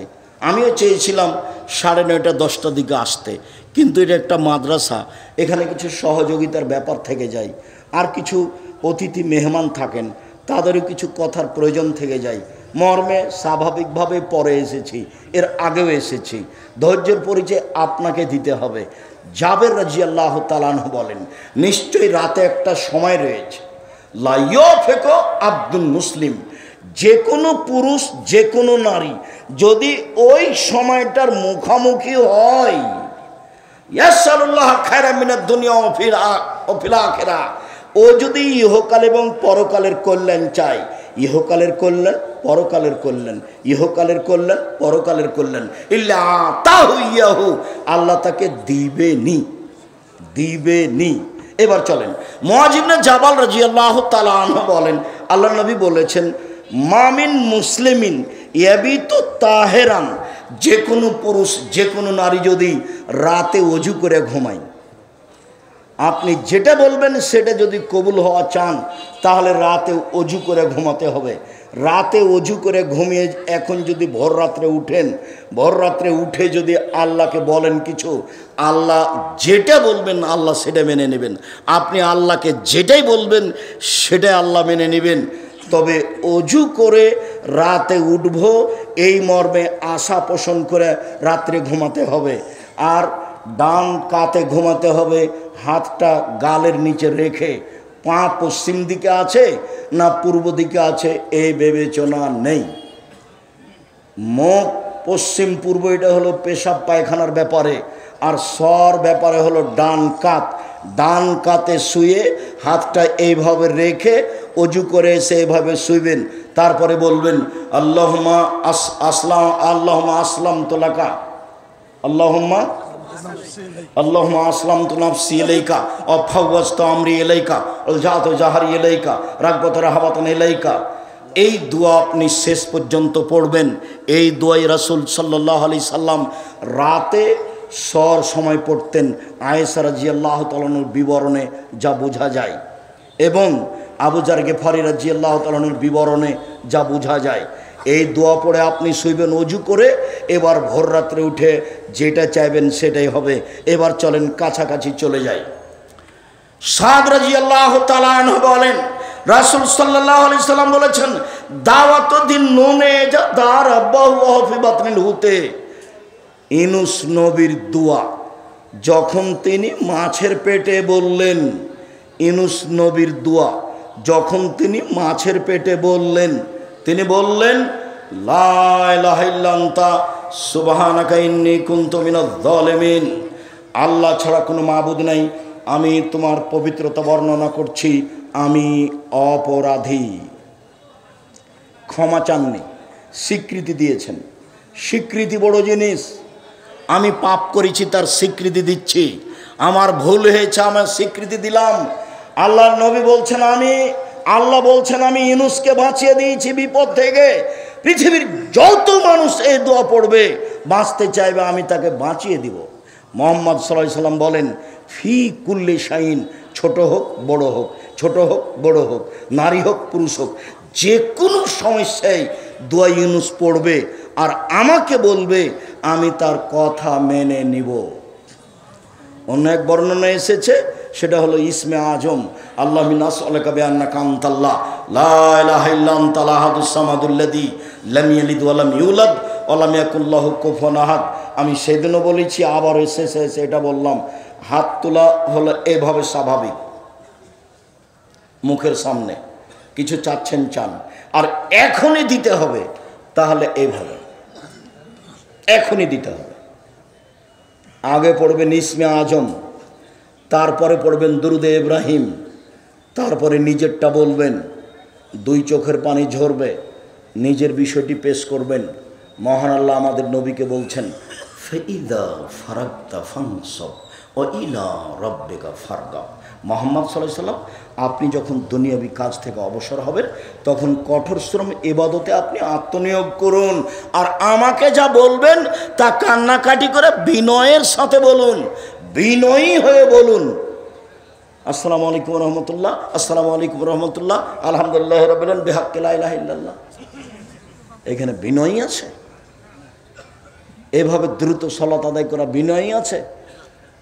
আমিও চেয়েছিলাম 9:30 10টার দিকে আসতে, কিন্তু এটা একটা মাদ্রাসা, এখানে কিছু সহযোগিতার ব্যাপার থেকে যায়, আর কিছু অতিথি মেহমান থাকেন, তাদেরও কিছু কথার প্রয়োজন থেকে যায়। মর্মে স্বাভাবিকভাবে পরে এসেছি, এর আগেও এসেছি। ধৈর্যের পরিচয় আপনাকে দিতে হবে। জাবের রাদিয়াল্লাহু তাআলা আনহু বলেন, নিশ্চয়ই রাতে একটা সময় রয়েছে, লা ইয়াফিকু আব্দুল মুসলিম, যে কোনো পুরুষ যে কোনো নারী যদি ওই সময়টার মুখামুখি হয়, ইয়াসআলুল্লাহ খায়রাম মিনাদ দুনিয়া ওয়া ফিল আখিরাহ, ও যদি ইহকাল এবং পরকালের কল্যাণ চায়, ইহকালের কল্যাণ পরকালের কল্যাণ, ইহকালের কল্যাণ পরকালের কল্যাণ, ইল্লা আতাহু ইয়াহু, আল্লাহ তাকে দিবেনি। দিবেনি। এবার চলেন, মুআয ইবনে জাবাল রাদিয়াল্লাহু তাআলা আনহু বলেন, আল্লাহর নবী বলেছেন, মামিন মুসলিমিন ইয়াবিতু তাহেরান, যে কোনো পুরুষ যে কোনো নারী যদি রাতে ওযু করে ঘুমায়, আপনি যেটা বলবেন সেটা যদি কবুল হওয়া চান তাহলে রাতে ওযু করে ঘুমাতে হবে। রাতে ওযু করে ঘুমিয়ে এখন যদি ভোর রাত্রে উঠেন, ভোর রাত্রে উঠে যদি আল্লাহকে বলেন কিছু, আল্লাহ যেটা বলবেন আল্লাহ সেটা মেনে নেবেন। আপনি আল্লাহকে যেটাই বলবেন সেটাই আল্লাহ মেনে নেবেন। তবে ওযু করে রাতে উঠব এই মর্মে আশা পোষণ করে রাত্রে ঘুমাতে হবে। আর ডান কাতে ঘুমাতে হবে, হাতটা গালের নিচে রেখে। পা পশ্চিম দিকে আছে না পূর্ব দিকে আছে এই বিবেচনা নেই। মুখ পশ্চিম পূর্ব এটা হলো পেশাব পায়খানার ব্যাপারে, আর সর ব্যাপারে হলো ডান কাত। ডান কাতে শুয়ে হাতটা এইভাবে রেখে ওযু করে এসে এইভাবে শুইবেন। তারপরে বলবেন আল্লাহুম্মা আসলামতু লাকা, আল্লাহুম্মা আসলামতু নাফসি ইলাইকা ওয়া ফাওয়াজতু আমরি ইলাইকা আলজাতু জাহরি ইলাইকা রাগবাত রাহাবাতান ইলাইকা। এই দোয়া আপনি শেষ পর্যন্ত পড়বেন। এই দোয়াই রাসূল সাল্লাল্লাহু আলাইহি সাল্লাম রাতে সর সময় পড়তেন, আয়েশা রাদিয়াল্লাহু তাআলার বিবরণে যা বোঝা যায়, এবং আবু যার গিফারি রাদিয়াল্লাহু তাআলার বিবরণে যা বোঝা যায়। এই দোয়া পড়ে আপনি শুইবেন ওযু করে। এবার ভোর রাত্রে উঠে যেটা চাইবেন সেটাই হবে। এবার চলেন কাছাকাছি চলে যাই। সাদ রাদিয়াল্লাহু তাআলা আনহু বলেন, রাসূল সাল্লাল্লাহু আলাইহি সাল্লাম বলেছেন, দাওয়াতু দিন নুনে দার আব্বাহু ওয়া ফি বাতনিল হুতে। ইউনূস নবীর দোয়া যখন তিনি মাছের পেটে বললেন, ইউনূস নবীর দোয়া যখন তিনি মাছের পেটে বললেন, তিনি বললেন লা ইলাহা ইল্লা আনতা সুবহানাকা ইন্নী কুনতু মিনাজ জালিমিন। আল্লাহ ছাড়া কোনো মাবুদ নাই, আমি তোমার পবিত্রতা বর্ণনা করছি, আমি অপরাধী। ক্ষমা চাননি, স্বীকৃতি দিয়েছেন। স্বীকৃতি বড় জিনিস। আমি পাপ করেছি তার স্বীকৃতি দিচ্ছি, আমার ভুল হয়েছে আমার স্বীকৃতি দিলাম। আল্লাহর নবী বলছেন, আল্লাহ বলছেন আমি ইউনূসকে বাঁচিয়ে দিয়েছি বিপদ থেকে। পৃথিবীর যত মানুষ এই দোয়া পড়বে বাঁচতে চাইবে আমি তাকে বাঁচিয়ে দিব। মুহাম্মদ সাল্লাল্লাহু আলাইহি সাল্লাম বলেন, ফি কুল্লি শাইন, ছোট হোক বড় হোক, ছোট হোক বড় হোক, নারী হোক পুরুষ হোক, যে কোনো সমস্যায় দোয়া ইউনূস পড়বে আর আমাকে বলবে, আমি তার কথা মেনে নিব। অন্য এক বর্ণনা এসেছে, সেটা হলো ইসমে আজম, আল্লাহ মিনাস আলাকা বিআন্নাকা আনতাল্লাহ লা ইলাহা ইল্লা আনতাল আহাদুস সামাদুল্লাযী লাম ইয়ালিদ ওয়া লাম ইউলাদ ওয়া লাম ইয়াকুল লাহু কুফুয়ান আহাদ। আমি সেদিনও বলেছি, আবার এসেছে এটা বললাম। হাত তোলা হলো এভাবে স্বাভাবিক, মুখের সামনে কিছু চাচ্ছেন চান, আর এখনই দিতে হবে, তাহলে এইভাবে এখনই দিতে হবে। আগে পড়বেন ইসমে আজম, তারপরে পড়বেন দুরুদে ইব্রাহিম, তারপরে নিজেরটা বলবেন, দুই চোখের পানি ঝরবে, নিজের বিষয়টি পেশ করবেন। মহান আল্লাহ আমাদের নবীকে বলছেন, ফাইদা ফারাগতা ফানসব ওয়া ইলা রাব্বিকা ফারগাব। মুহাম্মদ সাল্লাল্লাহু আলাইহি সাল্লাম, আপনি যখন দুনিয়াবি কাজ থেকে অবসর হবেন তখন কঠোর শ্রম ইবাদতে আপনি আত্মনিয়োগ করুন, আর আমাকে যা বলবেন তা কান্নাকাটি করে বিনয়ের সাথে বলুন, বিনয়ী হয়ে বলুন। আসসালামু আলাইকুম রহমতুল্লাহ, আসসালামু আলাইকুম রহমতুল্লাহ, আলহামদুলিল্লাহ রাব্বিল আলামিন বিহাক্কি লা ইলাহা ইল্লাল্লাহ। এখানে বিনয়ী আছে, এভাবে দ্রুত সালাত আদায় করা বিনয়ী আছে।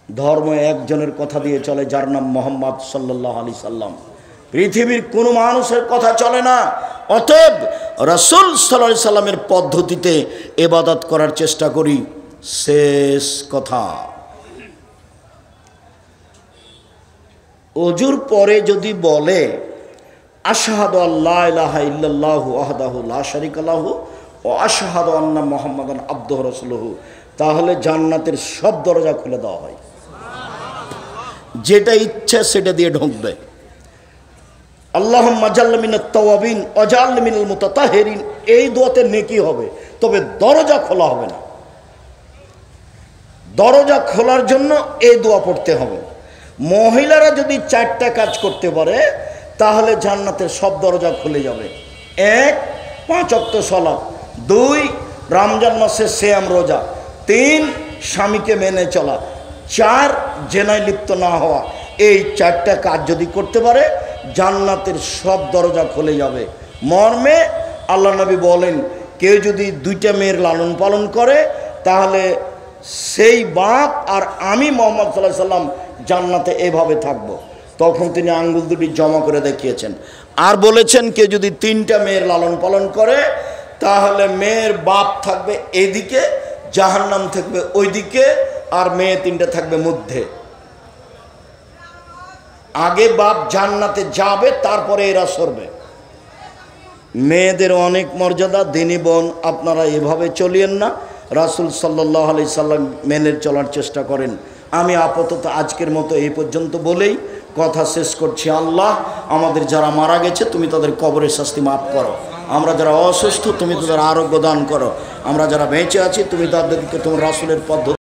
ধর্ম একজনের কথা দিয়ে চলে, যার নাম মুহাম্মদ সাল্লাল্লাহু আলাইহি সাল্লাম। পৃথিবীর কোনো মানুষের কথা চলে না। অতএব রাসূল সাল্লাল্লাহু আলাইহি সাল্লামের পদ্ধতিতে ইবাদত করার চেষ্টা করি। শেষ কথা, ওযুর পরে যদি বলে আশহাদু আল্লা ইলাহা ইল্লাল্লাহু ওয়াহদাহু লা শারীকা লাহু ওয়া আশহাদু আন্না মুহাম্মাদান আবদুহু রাসূলুহু, তাহলে জান্নাতের সব দরজা খুলে দেওয়া হয়। যেটা ইচ্ছা সেটা দিয়ে ঢুকবে। আল্লাহুম্মা জাল্লা মিনাত তাওয়াবিন ওয়া জাআলনি মিনাল মুতাতাহহিরিন, এই দোয়াতে নেকি হবে, তবে দরজা খোলা হবে না। দরজা খোলার জন্য এই দোয়া পড়তে হবে। মহিলারা যদি 4টা কাজ করতে পারে তাহলে জান্নাতের সব দরজা খুলে যাবে। 1, 5 ওয়াক্ত সালাত, 2, রমজান মাসে সিয়াম রোজা, 3, স্বামীকে মেনে চলা, 4, জেনায় লিপ্ত না হওয়া। এই 4টা কাজ যদি করতে পারে জান্নাতের সব দরজা খুলে যাবে। মর্মে আল্লাহ নবী বলেন, কেউ যদি 2টা মেয়ের লালন পালন করে তাহলে সেই বাপ আর আমি মুহাম্মদ সাল্লাল্লাহু আলাইহি সাল্লাম জান্নাতে এভাবে থাকব। তখন তিনি আঙ্গুল দুটি জমা করে দেখিয়েছেন। আর বলেছেন, কেউ যদি 3টা মেয়ের লালন পালন করে তাহলে মেয়ের বাপ থাকবে এদিকে, জাহান্নাম থাকবে ওইদিকে, আর মেয়ে 3টা থাকবে মধ্যে। আগে বাপ জান্নাতে যাবে, তারপরে এরা সরবে। মেয়েদের অনেক মর্যাদা। দিনী বোন, আপনারা এভাবে চলিয়েন না, রাসূল সাল্লাল্লাহু আলাইহি সাল্লাম মেনে চলার চেষ্টা করেন। আমি আপাতত আজকের মতো এই পর্যন্ত বলেই কথা শেষ করছি। আল্লাহ, আমাদের যারা মারা গেছে তুমি তাদের কবরের শাস্তি মাফ করো। আমরা যারা অসুস্থ তুমি তাদের আরোগ্য দান করো। আমরা যারা বেঁচে আছি তুমি তাদেরকে তোমার রাসূলের পদ্ধতি